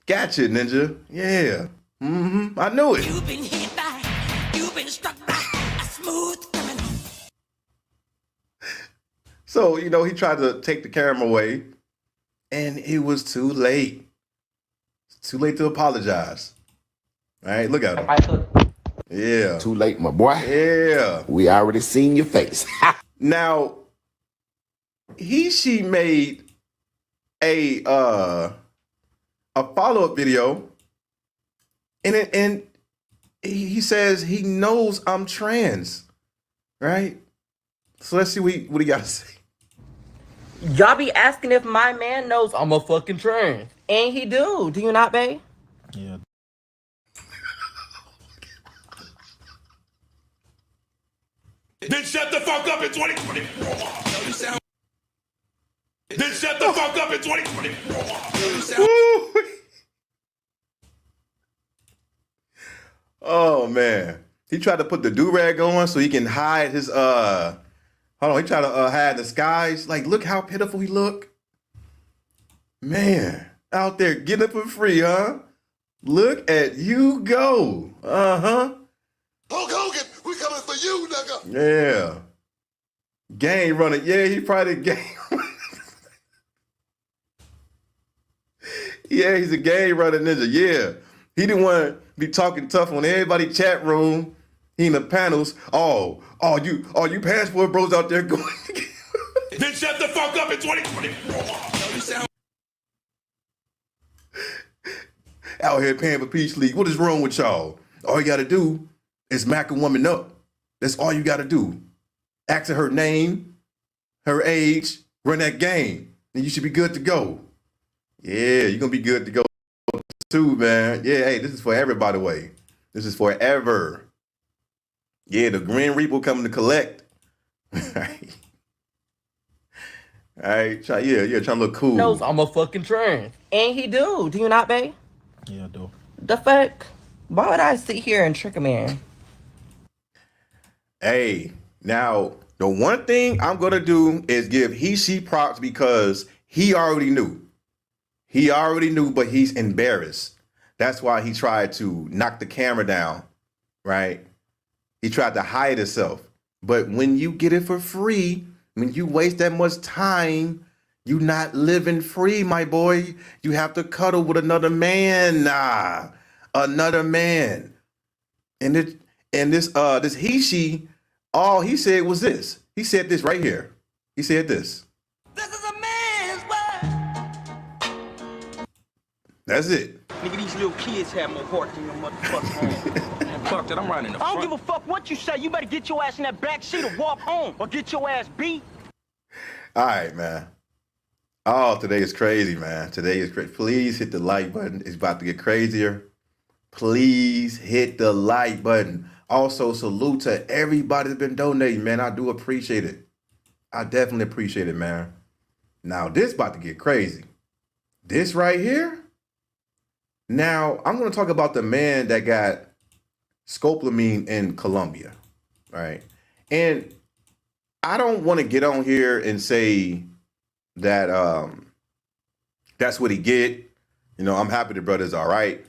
Gotcha, ninja. Yeah. I knew it. You've been struck by a smooth criminal. So, he tried to take the camera away, and it was too late. It's too late to apologize. All right, look at him. Yeah. Too late, my boy. Yeah. We already seen your face. Now, she made a follow-up video, and he says he knows I'm trans, right? So let's see what he got to say. Y'all be asking if my man knows I'm a fucking trans. And he do. Do you not, babe? Yeah. Then shut the fuck up in 2020. Then shut the fuck up in 2020. Oh man, he tried to put the do-rag on so he can hide his Hold on, he tried to hide the skies. Like, look how pitiful he look. Man, out there getting it for free, huh? Look at you go. Hulk Hogan, we coming for you, nigga. Yeah. Game running. Yeah, he probably game. Yeah, he's a game running ninja. Yeah. He didn't want to be talking tough on everybody chat room. He in the panels. Oh, you passport bros out there going. Then shut the fuck up in 2020. Out here paying for Peace League. What is wrong with y'all? All you got to do is mack a woman up. That's all you got to do. Ask her name, her age, run that game, and you should be good to go. Yeah, you're going to be good to go too, man. Yeah, hey, this is for everybody, way. This is forever. Yeah, the Green Reaper coming to collect. All right, trying to look cool. Knows I'm a fucking trans. And he do you not, babe? Yeah, I do. The fuck? Why would I sit here and trick a man? Hey, now the one thing I'm gonna do is give she props because he already knew. He already knew, but he's embarrassed. That's why he tried to knock the camera down, right? He tried to hide himself. But when you get it for free, when you waste that much time, you not living free, my boy. You have to cuddle with another man. Nah, another man. And this she, all he said was this. He said this right here. He said this. This is a man's world. That's it. Nigga, these little kids have more heart than your motherfucking home. Man, fuck that, I'm riding in the I don't front. give a fuck what you say. You better get your ass in that back seat or walk home or get your ass beat. All right, man. Oh, today is crazy, man. Today is crazy. Please hit the like button. It's about to get crazier. Please hit the like button. Also, salute to everybody that's been donating, man. I do appreciate it. I definitely appreciate it, man. Now, this about to get crazy. This right here. Now, I'm going to talk about the man that got Scopolamine in Colombia, right? And I don't want to get on here and say that that's what he get. You know, I'm happy the brother's all right.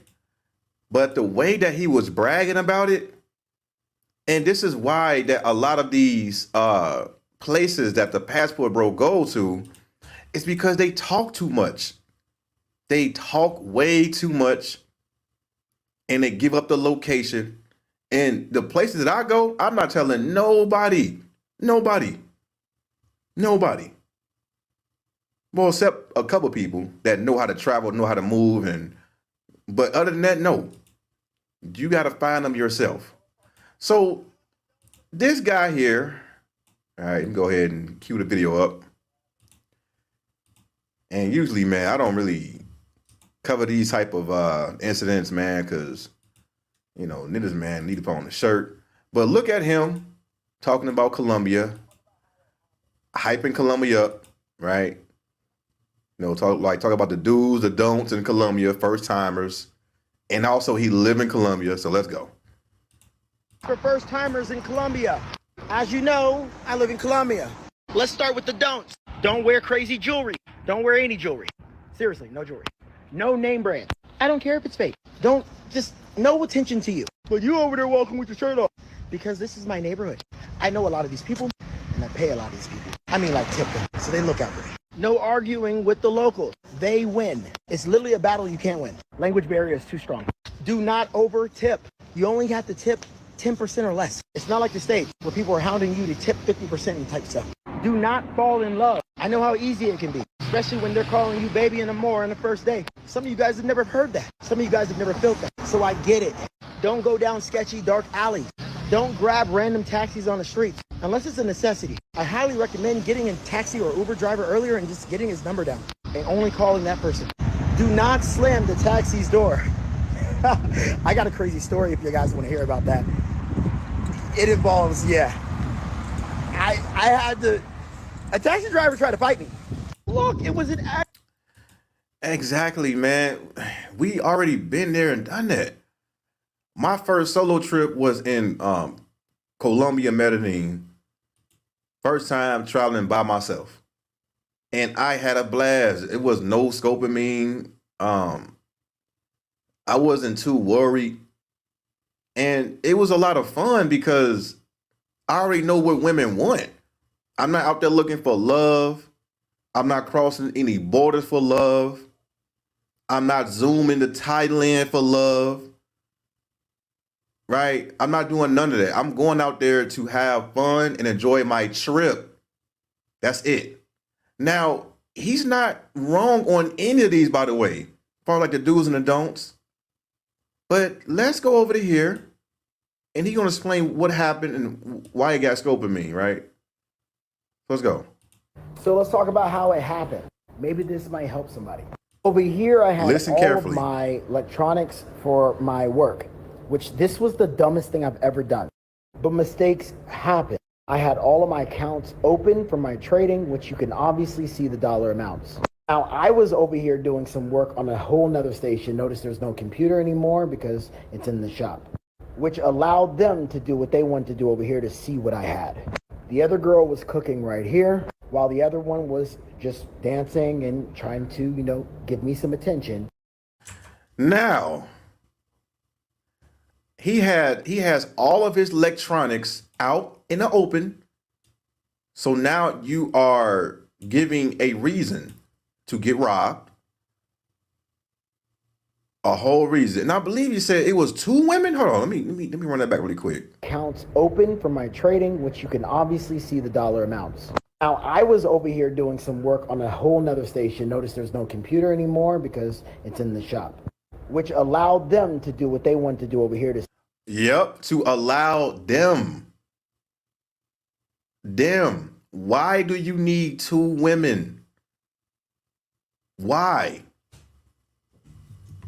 But the way that he was bragging about it, and this is why that a lot of these places that the passport bro go to, it's because they talk too much. They talk way too much, and they give up the location. And the places that I go, I'm not telling nobody. Well, except a couple people that know how to travel, know how to move, but other than that, no. You got to find them yourself. So this guy here, all right, let me go ahead and cue the video up. And usually, man, I don't really cover these type of incidents, man, because, you know, niggas, man, need to put on the shirt. But look at him talking about Colombia, hyping Colombia up, right? You know, talk about the do's, the don'ts in Colombia, first timers. And also he live in Colombia, so let's go. For first timers in Colombia. As you know, I live in Colombia. Let's start with the don'ts. Don't wear crazy jewelry. Don't wear any jewelry. Seriously, no jewelry. No name brand. I don't care if it's fake. Don't, just no attention to you. But you over there walking with your shirt off. Because this is my neighborhood. I know a lot of these people, and I pay a lot of these people. I mean, like, tip them, so they look out for me. No arguing with the locals. They win. It's literally a battle you can't win. Language barrier is too strong. Do not over tip. You only have to tip 10% or less. It's not like the States where people are hounding you to tip 50% and type stuff. Do not fall in love. I know how easy it can be, especially when they're calling you baby and more on the first day. Some of you guys have never heard that. Some of you guys have never felt that. So I get it. Don't go down sketchy, dark alleys. Don't grab random taxis on the streets unless it's a necessity. I highly recommend getting a taxi or Uber driver earlier and just getting his number down and only calling that person. Do not slam the taxi's door. I got a crazy story if you guys want to hear about that. It involves, I had to, a taxi driver tried to fight me. Look, it was an act. Exactly, man. We already been there and done that. My first solo trip was in Colombia, Medellin. First time traveling by myself. And I had a blast. It was no Scopolamine. I wasn't too worried. And it was a lot of fun because I already know what women want. I'm not out there looking for love. I'm not crossing any borders for love. I'm not zooming to Thailand for love. Right? I'm not doing none of that. I'm going out there to have fun and enjoy my trip. That's it. Now, he's not wrong on any of these, by the way. Probably like the do's and the don'ts. But let's go over to here. And he's going to explain what happened and why he got Scopolamine, right? Let's go. So let's talk about how it happened. Maybe this might help somebody. Over here, I have Listen all carefully. of my electronics for my work, which this was the dumbest thing I've ever done. But mistakes happen. I had all of my accounts open for my trading, which you can obviously see the dollar amounts. Now, I was over here doing some work on a whole nother station. Notice there's no computer anymore because it's in the shop, which allowed them to do what they wanted to do over here to see what I had. The other girl was cooking right here, while the other one was just dancing and trying to, give me some attention. Now, he has all of his electronics out in the open. So now you are giving a reason to get robbed. A whole reason. And I believe you said it was 2 women. Hold on, let me run that back really quick. Accounts open for my trading, which you can obviously see the dollar amounts. Now, I was over here doing some work on a whole nother station. Notice there's no computer anymore because it's in the shop, which allowed them to do what they wanted to do over here to. Yep, to allow them. Why do you need 2 women? Why?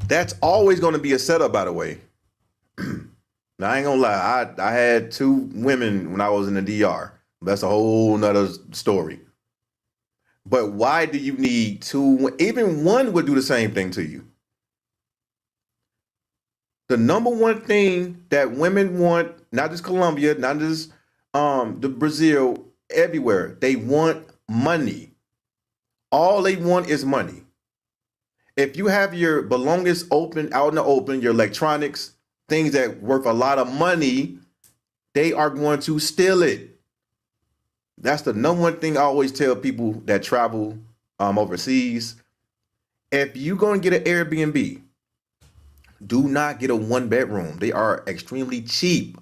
That's always going to be a setup, by the way. Now, I ain't gonna lie. I had 2 women when I was in the DR. That's a whole nother story. But why do you need 2? Even one would do the same thing to you. The number one thing that women want, not just Colombia, not just the Brazil, everywhere, they want money. All they want is money. If you have your belongings open, out in the open, your electronics, things that worth a lot of money, they are going to steal it. That's the number one thing I always tell people that travel overseas. If you're going to get an Airbnb, do not get a 1-bedroom. They are extremely cheap.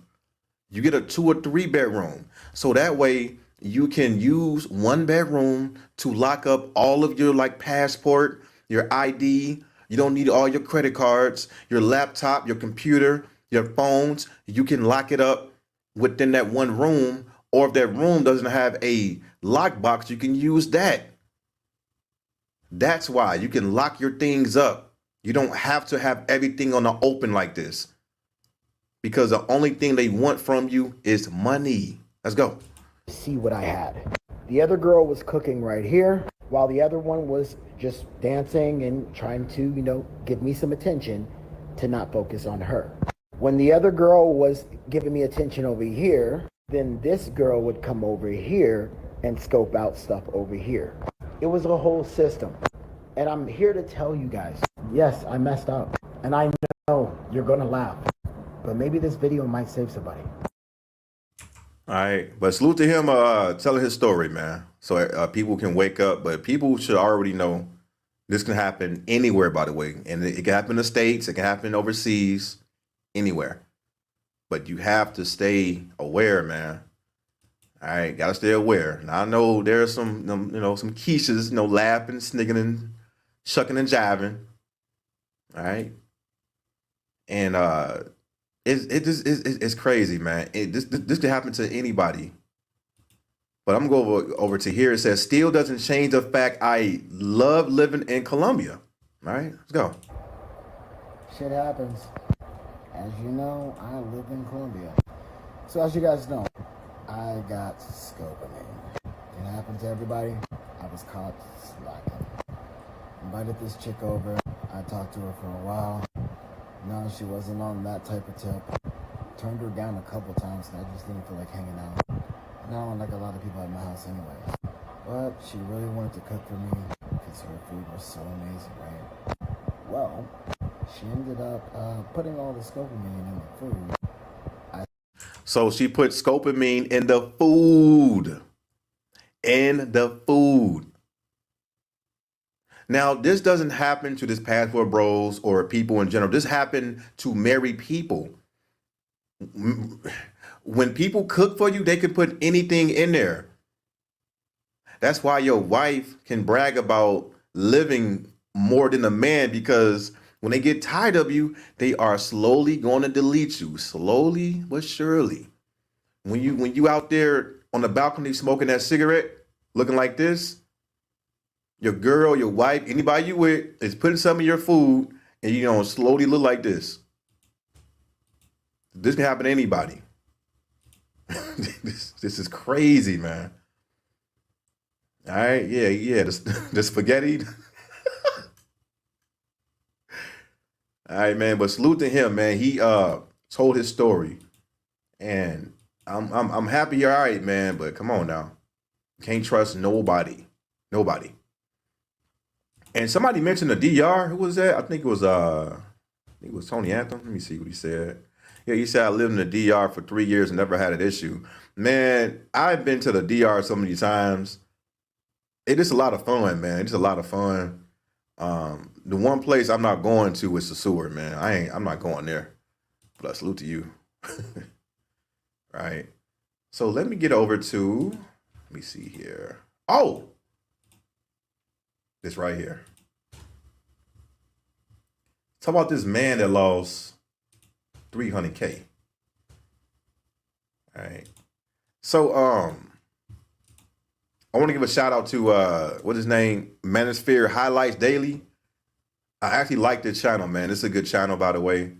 You get a 2 or 3 bedroom. So that way you can use 1 bedroom to lock up all of your passport, your ID. You don't need all your credit cards, your laptop, your computer, your phones. You can lock it up within that 1 room. Or if that room doesn't have a lockbox, you can use that. That's why you can lock your things up. You don't have to have everything on the open like this. Because the only thing they want from you is money. Let's go. See what I had. The other girl was cooking right here, while the other one was just dancing and trying to, give me some attention to not focus on her. When the other girl was giving me attention over here, then this girl would come over here and scope out stuff over here. It was a whole system. And I'm here to tell you guys, yes, I messed up. And I know you're gonna laugh, but maybe this video might save somebody. All right, but salute to him telling his story, man. So people can wake up, but people should already know this can happen anywhere, by the way. And it can happen in the States, it can happen overseas, anywhere. But you have to stay aware, man. All right, gotta stay aware. Now I know there's some, some quiches, laughing, sniggering, shucking and jiving. All right, and it's crazy, man. This could happen to anybody. But I'm gonna go over to here. It says, still doesn't change the fact I love living in Colombia. All right, let's go. Shit happens. As you know, I live in Colombia. So as you guys know, I got Scopolamine. It happened to everybody. I was caught slacking. Invited this chick over. I talked to her for a while. No, she wasn't on that type of tip. Turned her down a couple times and I just didn't feel like hanging out. And I don't like a lot of people at my house anyways. But she really wanted to cook for me because her food was so amazing, right? Well, she ended up putting all the Scopolamine in the food. So she put Scopolamine in the food. Now, this doesn't happen to this passport bros or people in general. This happened to married people. When people cook for you, they can put anything in there. That's why your wife can brag about living more than a man, because when they get tired of you, they are slowly going to delete you, slowly but surely. When you out there on the balcony smoking that cigarette, looking like this, your girl, your wife, anybody you with is putting some of your food, and you don't slowly look like this. This can happen to anybody. This is crazy, man. All right, yeah, the spaghetti. All right, man, but salute to him, man. He told his story, and I'm happy you're all right, man. But come on now, can't trust nobody. And somebody mentioned the DR. Who was that? I think it was Tony Anthem. Let me see what he said. Yeah, he said I lived in the DR for 3 years and never had an issue. Man, I've been to the DR so many times. It is a lot of fun, man. It's a lot of fun. The one place I'm not going to is the sewer, man. I'm not going there. But salute to you. Right. So let me get over to, let me see here. Oh, this right here. Talk about this man that lost $300K. All right. So I want to give a shout out to what's his name? Manosphere Highlights Daily. I actually like this channel, man. It's a good channel, by the way.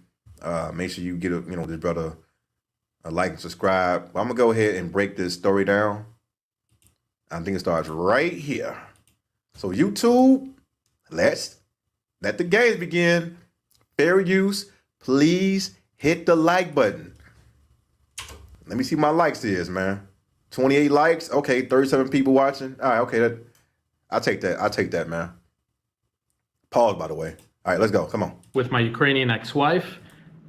Make sure you get this brother a like and subscribe. I'm gonna go ahead and break this story down. I think it starts right here. So YouTube, let's let the games begin. Fair use. Please hit the like button. Let me see my likes is, man. 28 likes. Okay, 37 people watching. All right, okay. I'll take that, man. Pause, by the way. All right, let's go. Come on. With my Ukrainian ex-wife,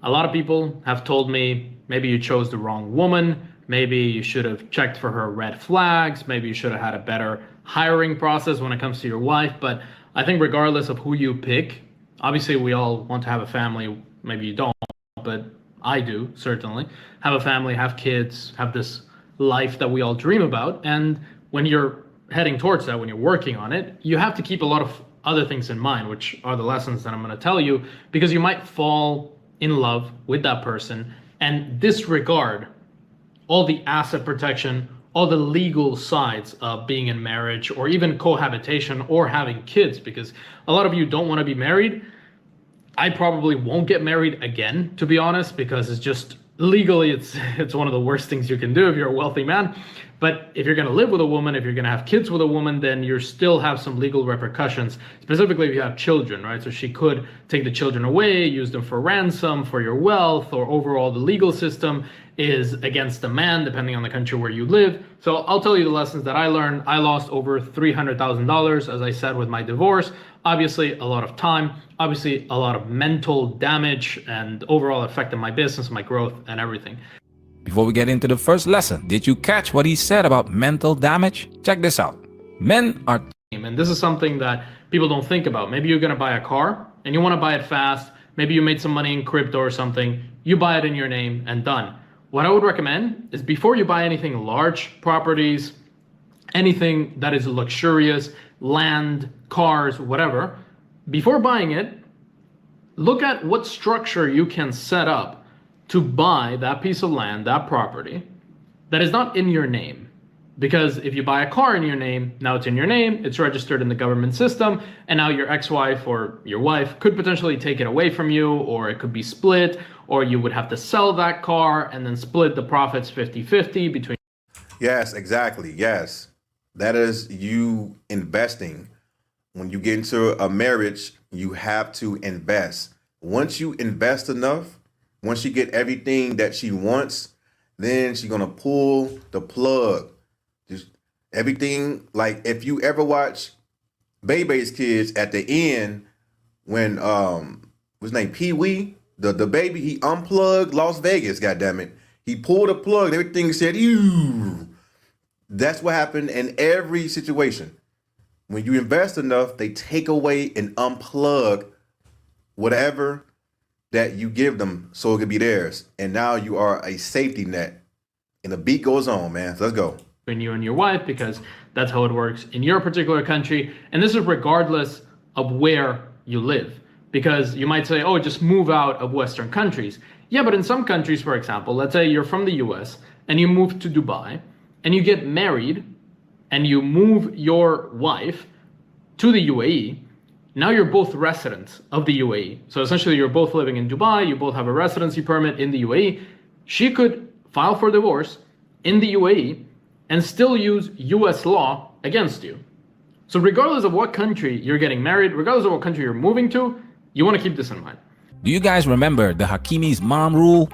a lot of people have told me maybe you chose the wrong woman. Maybe you should have checked for her red flags. Maybe you should have had a better hiring process when it comes to your wife. But I think regardless of who you pick, obviously we all want to have a family. Maybe you don't, but I do, certainly. Have a family, have kids, have this life that we all dream about. And when you're heading towards that, when you're working on it, you have to keep a lot of other things in mind, which are the lessons that I'm going to tell you, because you might fall in love with that person and disregard all the asset protection, all the legal sides of being in marriage or even cohabitation or having kids, because a lot of you don't want to be married. I probably won't get married again, to be honest, because it's just legally, it's one of the worst things you can do if you're a wealthy man. But if you're going to live with a woman, if you're going to have kids with a woman, then you still have some legal repercussions, specifically if you have children, right? So she could take the children away, use them for ransom, for your wealth, or overall the legal system is against the man, depending on the country where you live. So I'll tell you the lessons that I learned. I lost over $300,000, as I said, with my divorce. Obviously, a lot of time, obviously a lot of mental damage, and overall affected my business, my growth, and everything. Before we get into the first lesson, did you catch what he said about mental damage? Check this out. Men are... And this is something that people don't think about. Maybe you're going to buy a car and you want to buy it fast. Maybe you made some money in crypto or something. You buy it in your name and done. What I would recommend is before you buy anything large, properties, anything that is luxurious, land, cars, whatever, before buying it, look at what structure you can set up to buy that piece of land, that property, that is not in your name. Because if you buy a car in your name, now it's in your name, it's registered in the government system, and now your ex-wife or your wife could potentially take it away from you, or it could be split, or you would have to sell that car and then split the profits 50-50 between... Yes, exactly. Yes. That is you investing. When you get into a marriage, you have to invest. Once you invest enough, once you get everything that she wants, then she's going to pull the plug. Just everything. Like if you ever watch Bebe's Kids at the end, when, what's his name? Pee-wee, the baby, he unplugged Las Vegas, goddammit. He pulled a plug, everything said, ew. That's what happened in every situation. When you invest enough, they take away and unplug whatever that you give them so it could be theirs. And now you are a safety net. And the beat goes on, man. So let's go. Between you and your wife, because that's how it works in your particular country. And this is regardless of where you live. Because you might say, oh, just move out of Western countries. Yeah, but in some countries, for example, let's say you're from the US and you move to Dubai and you get married and you move your wife to the UAE. Now you're both residents of the UAE. So essentially you're both living in Dubai, you both have a residency permit in the UAE. She could file for divorce, in the UAE and still use US law against you. So regardless of what country you're getting married, regardless of what country you're moving to, you want to keep this in mind. Do you guys remember the Hakimi's mom rule?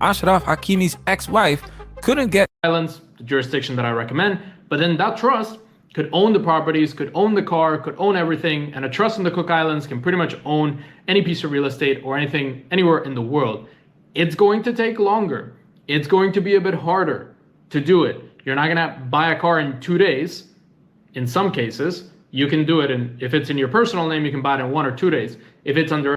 Ashraf Hakimi's ex-wife couldn't get Islands, the jurisdiction that I recommend, but then that trust could own the properties, could own the car, could own everything, and a trust in the Cook Islands can pretty much own any piece of real estate or anything anywhere in the world. It's going to take longer. It's going to be a bit harder to do it. You're not gonna buy a car in 2 days. In some cases, you can do it, and if it's in your personal name, you can buy it in 1 or 2 days. If it's under...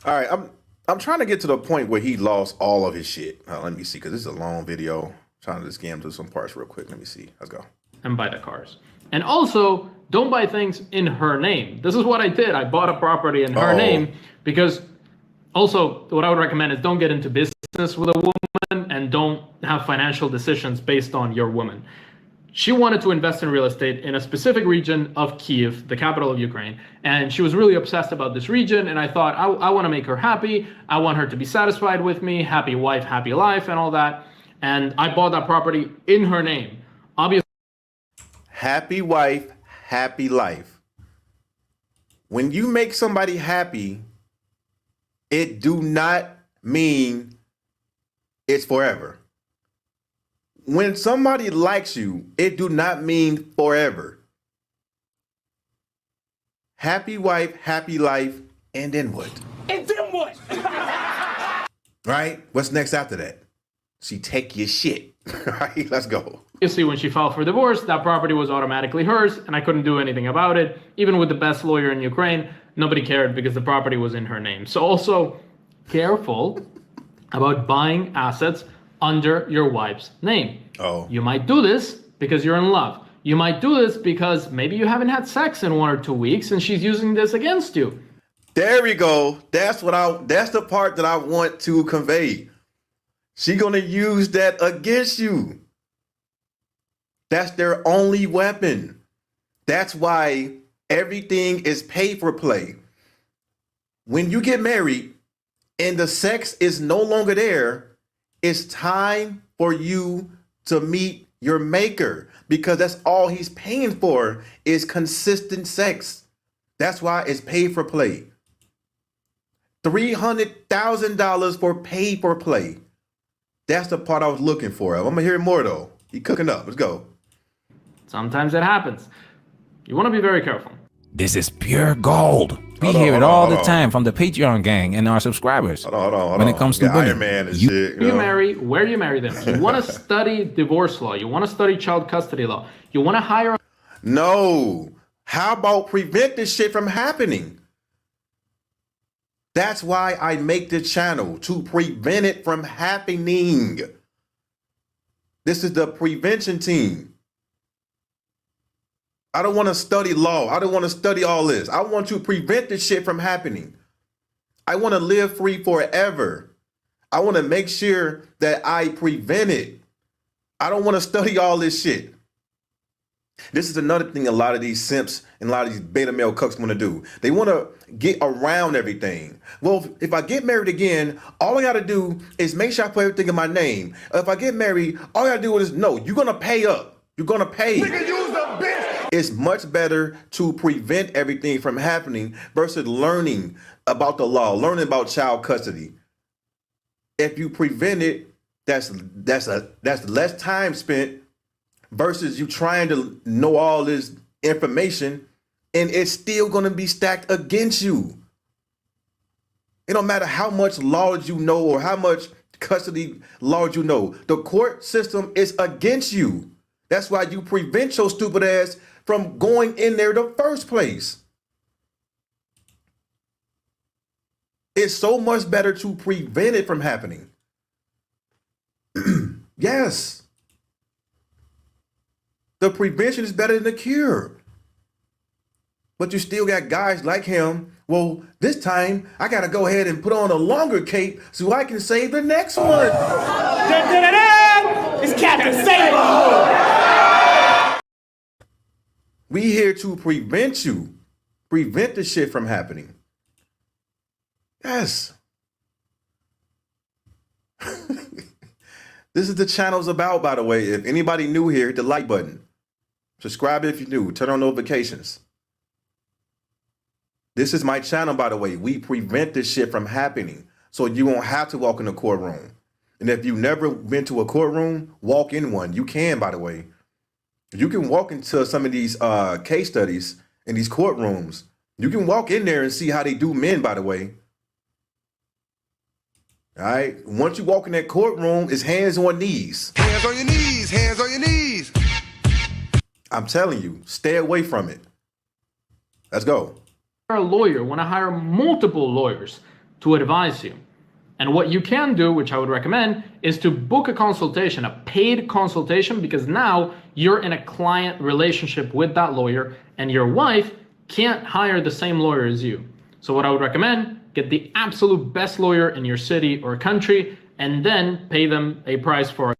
All right, I'm trying to get to the point where he lost all of his shit. Let me see, because this is a long video. I'm trying to just skim through some parts real quick. Let me see. Let's go. And buy the cars. And also, don't buy things in her name. This is what I did. I bought a property in her name because also what I would recommend is don't get into business with a woman and don't have financial decisions based on your woman. She wanted to invest in real estate in a specific region of Kiev, the capital of Ukraine, and she was really obsessed about this region, and I thought, I want to make her happy, I want her to be satisfied with me, happy wife, happy life, and all that, and I bought that property in her name. Obviously, happy wife, happy life. When you make somebody happy, it do not mean it's forever. When somebody likes you, it do not mean forever. Happy wife, happy life, and then what? And then what? Right? What's next after that? She take your shit. Right? Let's go. Obviously, when she filed for divorce, that property was automatically hers, and I couldn't do anything about it. Even with the best lawyer in Ukraine, nobody cared because the property was in her name. So also, careful about buying assets under your wife's name. You might do this because you're in love. You might do this because maybe you haven't had sex in 1 or 2 weeks and she's using this against you. There we go. That's the part that I want to convey. She's gonna use that against you. That's their only weapon. That's why everything is pay for play. When you get married and the sex is no longer there, it's time for you to meet your maker, because that's all he's paying for is consistent sex. That's why it's paid for play. $300,000 for pay for play. That's the part I was looking for. I'm gonna hear more though. He cooking up. Let's go. Sometimes it happens. You want to be very careful. This is pure gold. We hear it all the time from the Patreon gang and our subscribers. When it comes to women, Iron Man and shit. You marry where you marry them. You want to study divorce law. You want to study child custody law. You want to hire. No. How about prevent this shit from happening? That's why I make the channel, to prevent it from happening. This is the prevention team. I don't want to study law. I don't want to study all this. I want to prevent this shit from happening. I want to live free forever. I want to make sure that I prevent it. I don't want to study all this shit. This is another thing a lot of these simps and a lot of these beta male cucks want to do. They want to get around everything. Well, if I get married again, all I got to do is make sure I put everything in my name. If I get married, all I got to do is, no, you're going to pay up. You're going to pay. Nigga, use the bitch. It's much better to prevent everything from happening versus learning about the law, learning about child custody. If you prevent it, that's less time spent versus you trying to know all this information and it's still going to be stacked against you. It don't matter how much law you know or how much custody law you know. The court system is against you. That's why you prevent your stupid ass from going in there the first place. It's so much better to prevent it from happening. Yes. The prevention is better than the cure. But you still got guys like him. Well, this time I got to go ahead and put on a longer cape so I can save the next one. It's Captain Sable. We here to prevent you. Prevent the shit from happening. Yes. This is the channel's about, by the way. If anybody new here, hit the like button. Subscribe if you're new. Turn on notifications. This is my channel, by the way. We prevent this shit from happening, so you won't have to walk in a courtroom. And if you've never been to a courtroom, walk in one. You can, by the way. You can walk into some of these case studies in these courtrooms. You can walk in there and see how they do men, by the way. All right. Once you walk in that courtroom, it's hands on knees. Hands on your knees. Hands on your knees. I'm telling you, stay away from it. Let's go. A lawyer, want to hire multiple lawyers to advise you. And what you can do, which I would recommend, is to book a consultation, a paid consultation, because now you're in a client relationship with that lawyer and your wife can't hire the same lawyer as you. So what I would recommend, get the absolute best lawyer in your city or country and then pay them a price for it.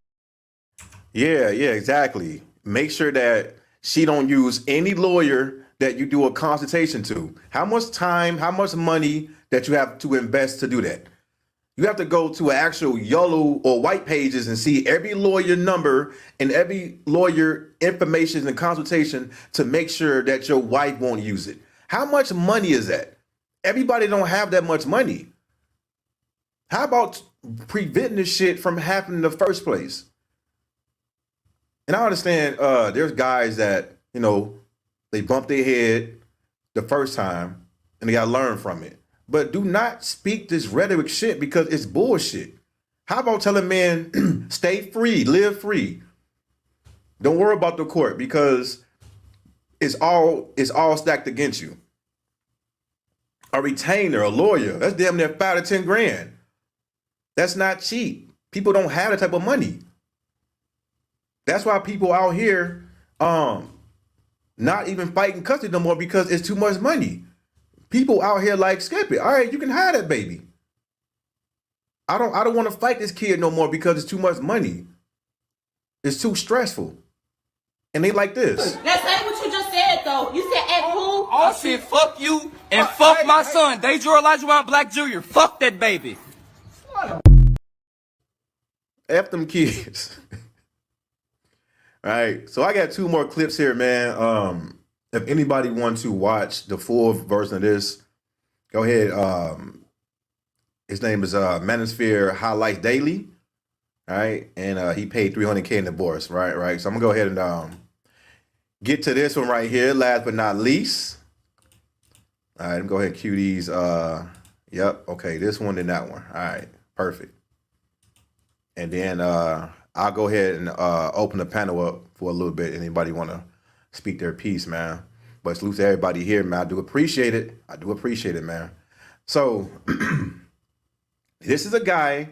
Yeah, exactly. Make sure that she don't use any lawyer that you do a consultation to. How much time, how much money that you have to invest to do that? You have to go to actual yellow or white pages and see every lawyer number and every lawyer information and consultation to make sure that your wife won't use it. How much money is that? Everybody don't have that much money. How about preventing this shit from happening in the first place? And I understand there's guys that, you know, they bump their head the first time and they got to learn from it. But do not speak this rhetoric shit because it's bullshit. How about telling men, stay free, live free? Don't worry about the court because it's all stacked against you. A retainer, a lawyer, that's damn near 5 to 10 grand. That's not cheap. People don't have that type of money. That's why people out here not even fighting custody no more because it's too much money. People out here like, skip it. All right, you can have that baby. I don't want to fight this kid no more because it's too much money. It's too stressful. And they like this. That's not what you just said, though. You said at who? I said fuck you and fuck my son. Deidre Elijah Black Jr. Fuck that baby. F them kids. All right, so I got 2 more clips here, man. If anybody wants to watch the full version of this, go ahead. His name is Manosphere Highlights Daily. All right, and he paid $300K in divorce. Right. So I'm gonna go ahead and get to this one right here. Last but not least. All right, go ahead and cue these. Yep. Okay, this one and that one. All right, perfect. And then I'll go ahead and open the panel up for a little bit. Anybody want to speak their piece, man? But salute to everybody here, man. I do appreciate it, man. So this is a guy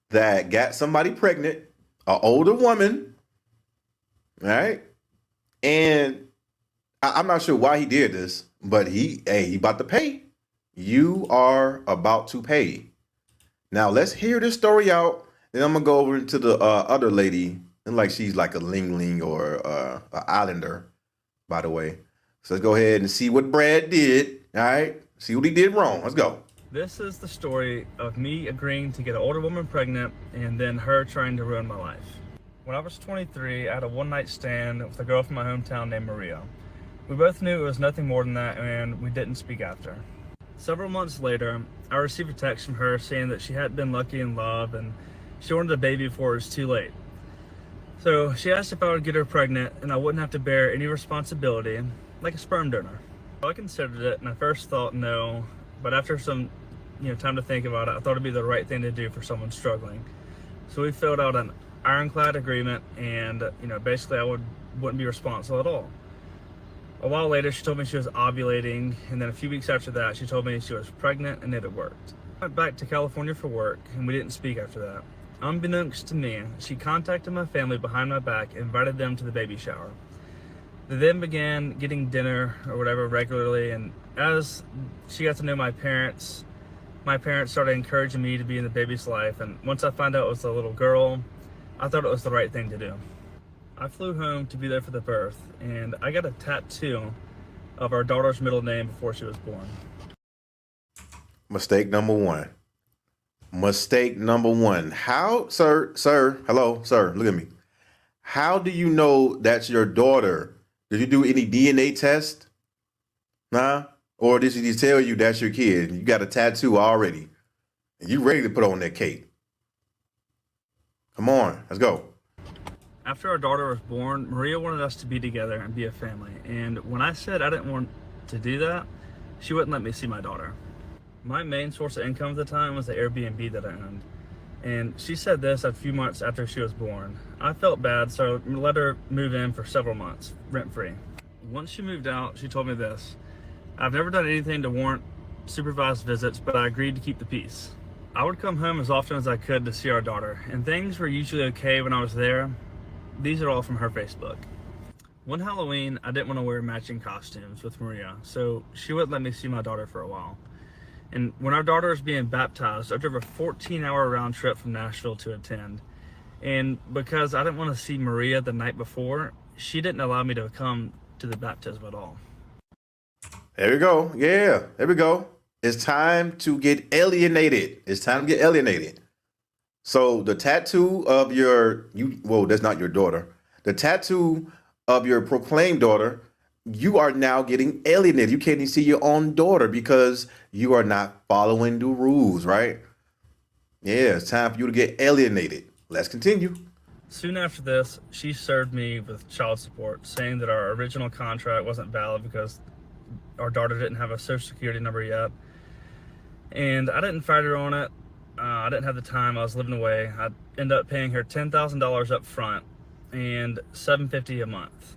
that got somebody pregnant, an older woman, right? And I'm not sure why he did this, but he about to pay. You are about to pay. Now let's hear this story out. Then I'm gonna go over to the other lady, and like she's like a Ling Ling or an Islander, by the way. So let's go ahead and see what Brad did. All right, see what he did wrong. Let's go. This is the story of me agreeing to get an older woman pregnant and then her trying to ruin my life. When I was 23, I had a one-night stand with a girl from my hometown named Maria. We both knew it was nothing more than that, and we didn't speak after. Several months later, I received a text from her saying that she hadn't been lucky in love and she wanted a baby before it was too late. So she asked if I would get her pregnant and I wouldn't have to bear any responsibility, like a sperm donor. I considered it and I first thought no, but after some time to think about it, I thought it'd be the right thing to do for someone struggling. So we filled out an ironclad agreement and basically I wouldn't be responsible at all. A while later, she told me she was ovulating, and then a few weeks after that, she told me she was pregnant and it had worked. I went back to California for work, and we didn't speak after that. Unbeknownst to me, she contacted my family behind my back and invited them to the baby shower. They then began getting dinner or whatever regularly, and as she got to know my parents started encouraging me to be in the baby's life, and once I found out it was a little girl, I thought it was the right thing to do. I flew home to be there for the birth, and I got a tattoo of our daughter's middle name before she was born. Mistake number 1. Mistake number one. How, sir, hello, sir, look at me. How do you know that's your daughter? Did you do any DNA test? Nah? Or did she just tell you that's your kid? You got a tattoo already. And you ready to put on that cape. Come on, let's go. After our daughter was born, Maria wanted us to be together and be a family. And when I said I didn't want to do that, she wouldn't let me see my daughter. My main source of income at the time was the Airbnb that I owned. And she said this a few months after she was born. I felt bad, so I let her move in for several months, rent-free. Once she moved out, she told me this: I've never done anything to warrant supervised visits, but I agreed to keep the peace. I would come home as often as I could to see our daughter, and things were usually okay when I was there. These are all from her Facebook. One Halloween, I didn't want to wear matching costumes with Maria, so she wouldn't let me see my daughter for a while. And when our daughter was being baptized, I drove a 14-hour round trip from Nashville to attend. And because I didn't want to see Maria the night before, she didn't allow me to come to the baptism at all. There we go. Yeah, there we go. It's time to get alienated. It's time to get alienated. So the tattoo of well, that's not your daughter. The tattoo of your proclaimed daughter, you are now getting alienated. You can't even see your own daughter because you are not following the rules, right? Yeah, it's time for you to get alienated. Let's continue. Soon after this, she served me with child support, saying that our original contract wasn't valid because our daughter didn't have a social security number yet. And I didn't fight her on it. I didn't have the time. I was living away. I ended up paying her $10,000 up front and $750 a month.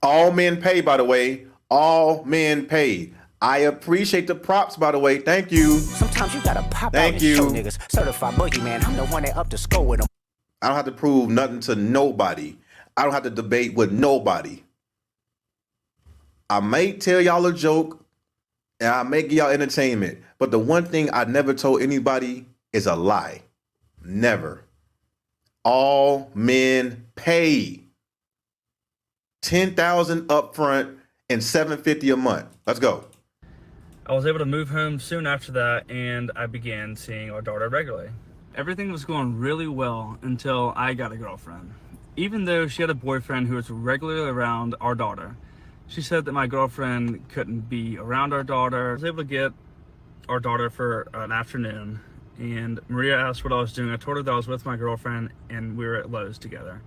All men pay, by the way. All men pay. I appreciate the props, by the way. Thank you. Sometimes you gotta pop out and show niggas. Certified boogeyman, I'm the one that up to score with them. I don't have to prove nothing to nobody. I don't have to debate with nobody. I may tell y'all a joke and I may give y'all entertainment, but the one thing I never told anybody is a lie. Never. All men pay. $10,000 up front and $750 a month. Let's go. I was able to move home soon after that, and I began seeing our daughter regularly. Everything was going really well until I got a girlfriend. Even though she had a boyfriend who was regularly around our daughter, she said that my girlfriend couldn't be around our daughter. I was able to get our daughter for an afternoon, and Maria asked what I was doing. I told her that I was with my girlfriend and we were at Lowe's together.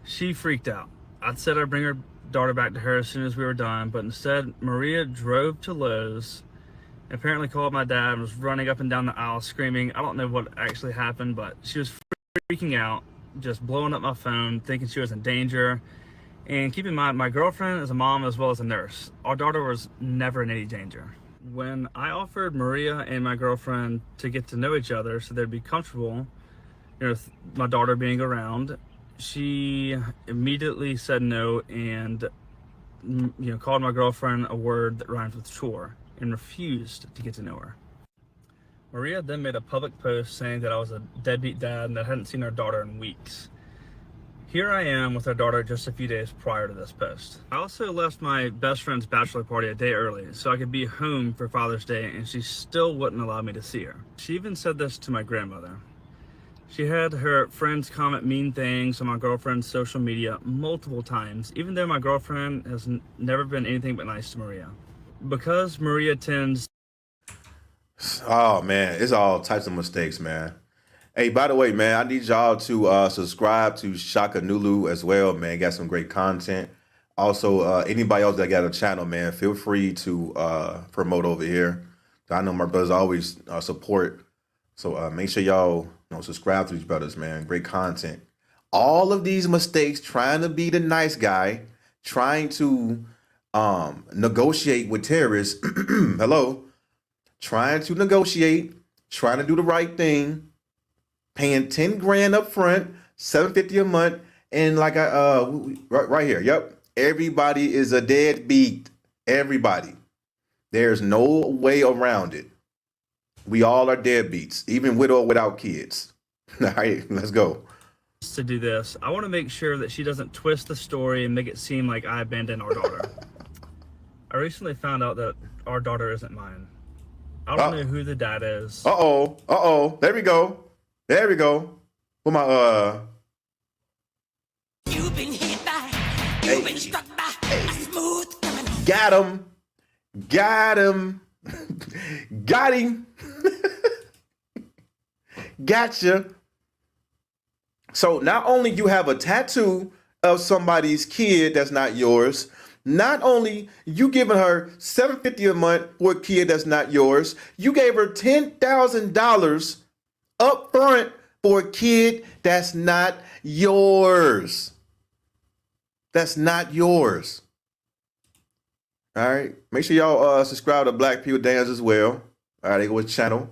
She freaked out. I said I'd bring her daughter back to her as soon as we were done, but instead Maria drove to Lowe's, apparently called my dad, and was running up and down the aisle screaming. I don't know what actually happened, but she was freaking out, just blowing up my phone, thinking she was in danger. And keep in mind, my girlfriend is a mom as well as a nurse. Our daughter was never in any danger. When I offered Maria and my girlfriend to get to know each other so they'd be comfortable, with my daughter being around, she immediately said no and called my girlfriend a word that rhymes with chore and refused to get to know her. Maria then made a public post saying that I was a deadbeat dad and that I hadn't seen our daughter in weeks. Here I am with our daughter just a few days prior to this post. I also left my best friend's bachelor party a day early so I could be home for Father's Day, and she still wouldn't allow me to see her. She even said this to my grandmother. She had her friends comment mean things on my girlfriend's social media multiple times, even though my girlfriend has never been anything but nice to Maria. Because Maria tends... Oh, man, it's all types of mistakes, man. Hey, by the way, man, I need y'all to subscribe to Shaka Nulu as well, man. Got some great content. Also, anybody else that got a channel, man, feel free to promote over here. I know my brothers always support. So make sure y'all subscribe to these brothers, man. Great content. All of these mistakes, trying to be the nice guy, trying to negotiate with terrorists. Hello. Trying to negotiate, trying to do the right thing, paying 10 grand up front, $750 a month, and like right here, yep. Everybody is a deadbeat. Everybody. There's no way around it. We all are deadbeats, even with or without kids. All right, let's go. To do this, I want to make sure that she doesn't twist the story and make it seem like I abandoned our daughter. I recently found out that our daughter isn't mine. I don't know who the dad is. There we go. There we go. What my You've been hit by, you've been struck by a smooth criminal. Got him. Got him. Got him. Gotcha. So not only you have a tattoo of somebody's kid that's not yours, not only you giving her $750 a month for a kid that's not yours, you gave her $10,000 up front for a kid that's not yours. That's not yours. All right. Make sure y'all subscribe to Black People Dance as well. All right, they go with channel.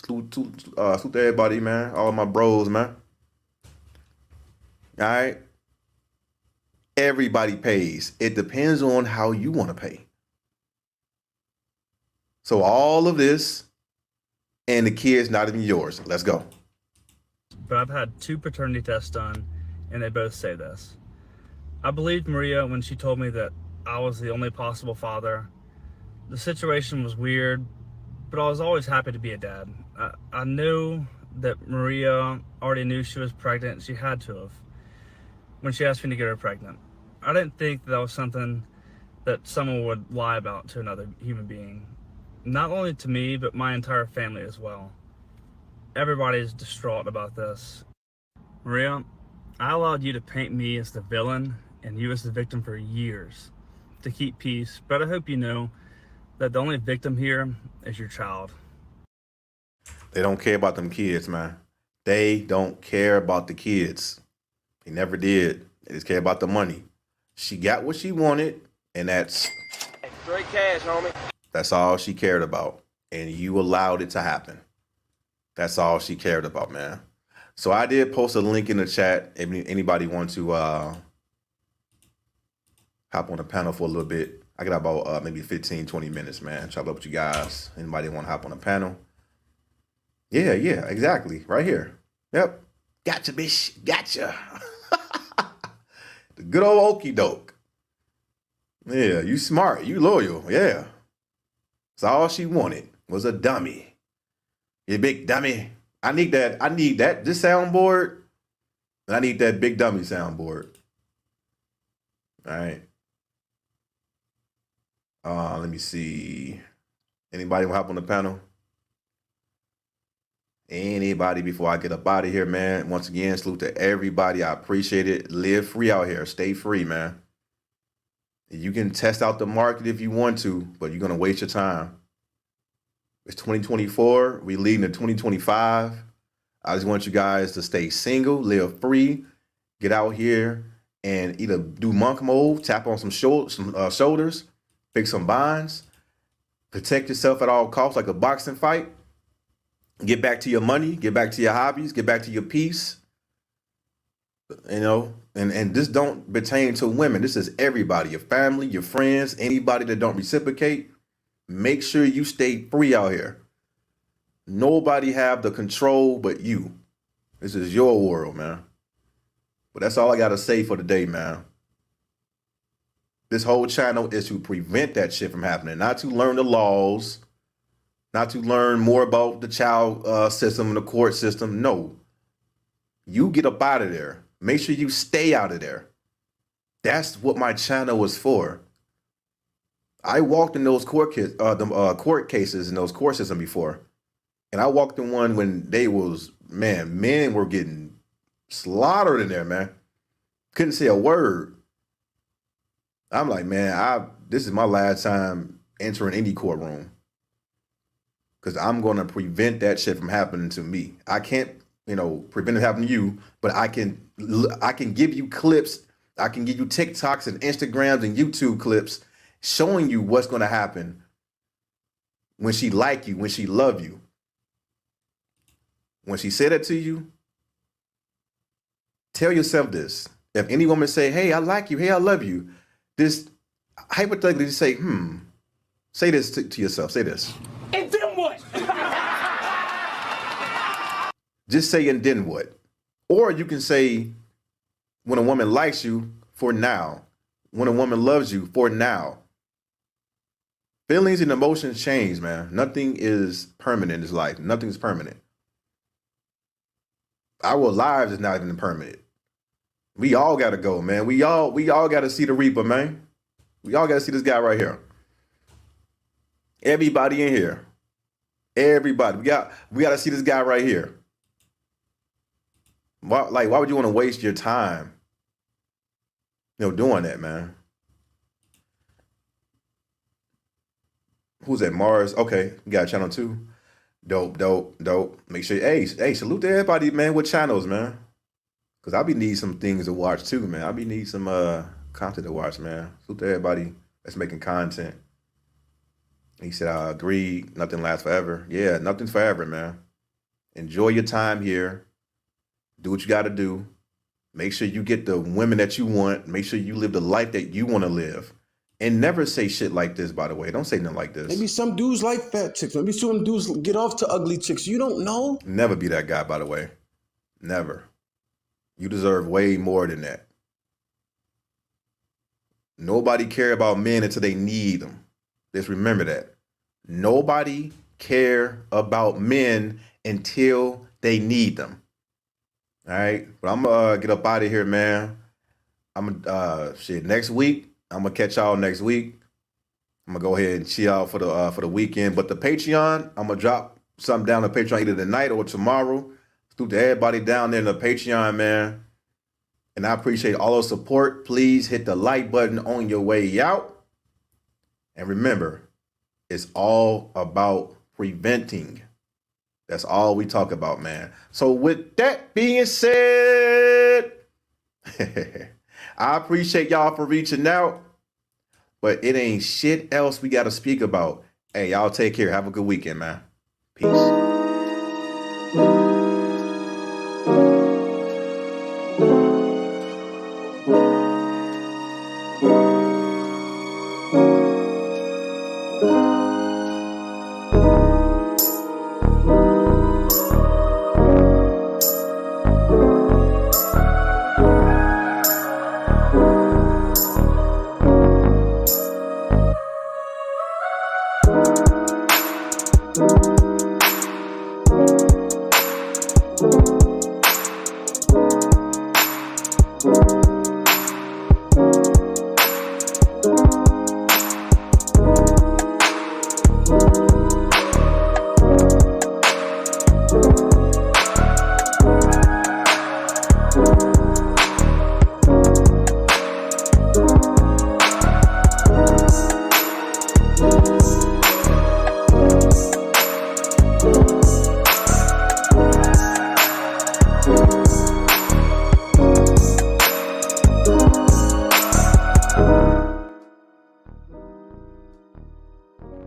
Salute to everybody, man. All of my bros, man. All right. Everybody pays. It depends on how you want to pay. So all of this and the kid's not even yours. Let's go. But I've had 2 paternity tests done, and they both say this. I believed Maria when she told me that I was the only possible father. The situation was weird, but I was always happy to be a dad. I knew that Maria already knew she was pregnant. She had to have when she asked me to get her pregnant. I didn't think that was something that someone would lie about to another human being. Not only to me, but my entire family as well. Everybody's distraught about this. Maria, I allowed you to paint me as the villain and you as the victim for years to keep peace, but I hope you know that the only victim here is your child. They don't care about them kids, man. They don't care about the kids. They never did. They just care about the money. She got what she wanted, and that's Straight cash, homie. That's all she cared about. And you allowed it to happen. That's all she cared about, man. So I did post a link in the chat. If anybody want to hop on the panel for a little bit. I got about maybe 15, 20 minutes, man. Chop up with you guys. Anybody want to hop on the panel? Yeah, exactly. Right here. Yep. Gotcha, bitch. Gotcha. The good old okey doke. Yeah, you smart. You loyal. Yeah. That's all she wanted was a dummy. You big dummy. I need that. This soundboard. And I need that big dummy soundboard. All right. Let me see. Anybody want to hop on the panel? Anybody before I get up out of here, man? Once again, salute to everybody. I appreciate it. Live free out here. Stay free, man. You can test out the market if you want to, but you're going to waste your time. It's 2024. We leading to 2025. I just want you guys to stay single, live free, get out here and either do monk mode, tap on some shoulders, fix some binds, protect yourself at all costs like a boxing fight. Get back to your money, get back to your hobbies, get back to your peace. You know, and this don't pertain to women. This is everybody, your family, your friends, anybody that don't reciprocate. Make sure you stay free out here. Nobody have the control but you. This is your world, man. But that's all I got to say for today, man. This whole channel is to prevent that shit from happening, not to learn the laws, not to learn more about the child system and the court system. No. You get up out of there. Make sure you stay out of there. That's what my channel was for. I walked in those court cases and those court systems before. And I walked in one when they was, man, men were getting slaughtered in there, man. Couldn't say a word. I'm like, man, this is my last time entering any courtroom. Because I'm going to prevent that shit from happening to me. I can't, prevent it happening to you, but I can give you clips. I can give you TikToks and Instagrams and YouTube clips showing you what's going to happen when she like you, when she love you. When she said that to you, tell yourself this. If any woman say, hey, I like you, hey, I love you, this hypothetically just say, say this to yourself. Say this. And then what? Just say, and then what? Or you can say, when a woman likes you, for now. When a woman loves you, for now. Feelings and emotions change, man. Nothing is permanent in this life. Nothing's permanent. Our lives is not even permanent. We all gotta go, man. We all gotta see the Reaper, man. We all gotta see this guy right here. Everybody in here. Everybody. We gotta see this guy right here. Why would you want to waste your time, doing that, man? Who's at Mars? Okay, we got channel 2. Dope. Make sure, hey, salute to everybody, man, with channels, man. Cause I be need some things to watch too, man. I be need some content to watch, man. Salute to everybody that's making content. He said, I agree, nothing lasts forever. Yeah, nothing's forever, man. Enjoy your time here. Do what you gotta do. Make sure you get the women that you want. Make sure you live the life that you want to live. And never say shit like this, by the way. Don't say nothing like this. Maybe some dudes like fat chicks. Maybe some dudes get off to ugly chicks. You don't know. Never be that guy, by the way. Never. You deserve way more than that. Nobody care about men until they need them. Just remember that. Nobody care about men until they need them. All right? But I'm going to get up out of here, man. Next week, I'm going to catch y'all next week. I'm going to go ahead and chill out for the weekend. But the Patreon, I'm going to drop something down the Patreon either tonight or tomorrow. Salute to everybody down there in the Patreon, man. And I appreciate all the support. Please hit the like button on your way out. And remember, it's all about preventing. That's all we talk about, man. So with that being said, I appreciate y'all for reaching out, but it ain't shit else we got to speak about. Hey, y'all take care. Have a good weekend, man. Peace. you.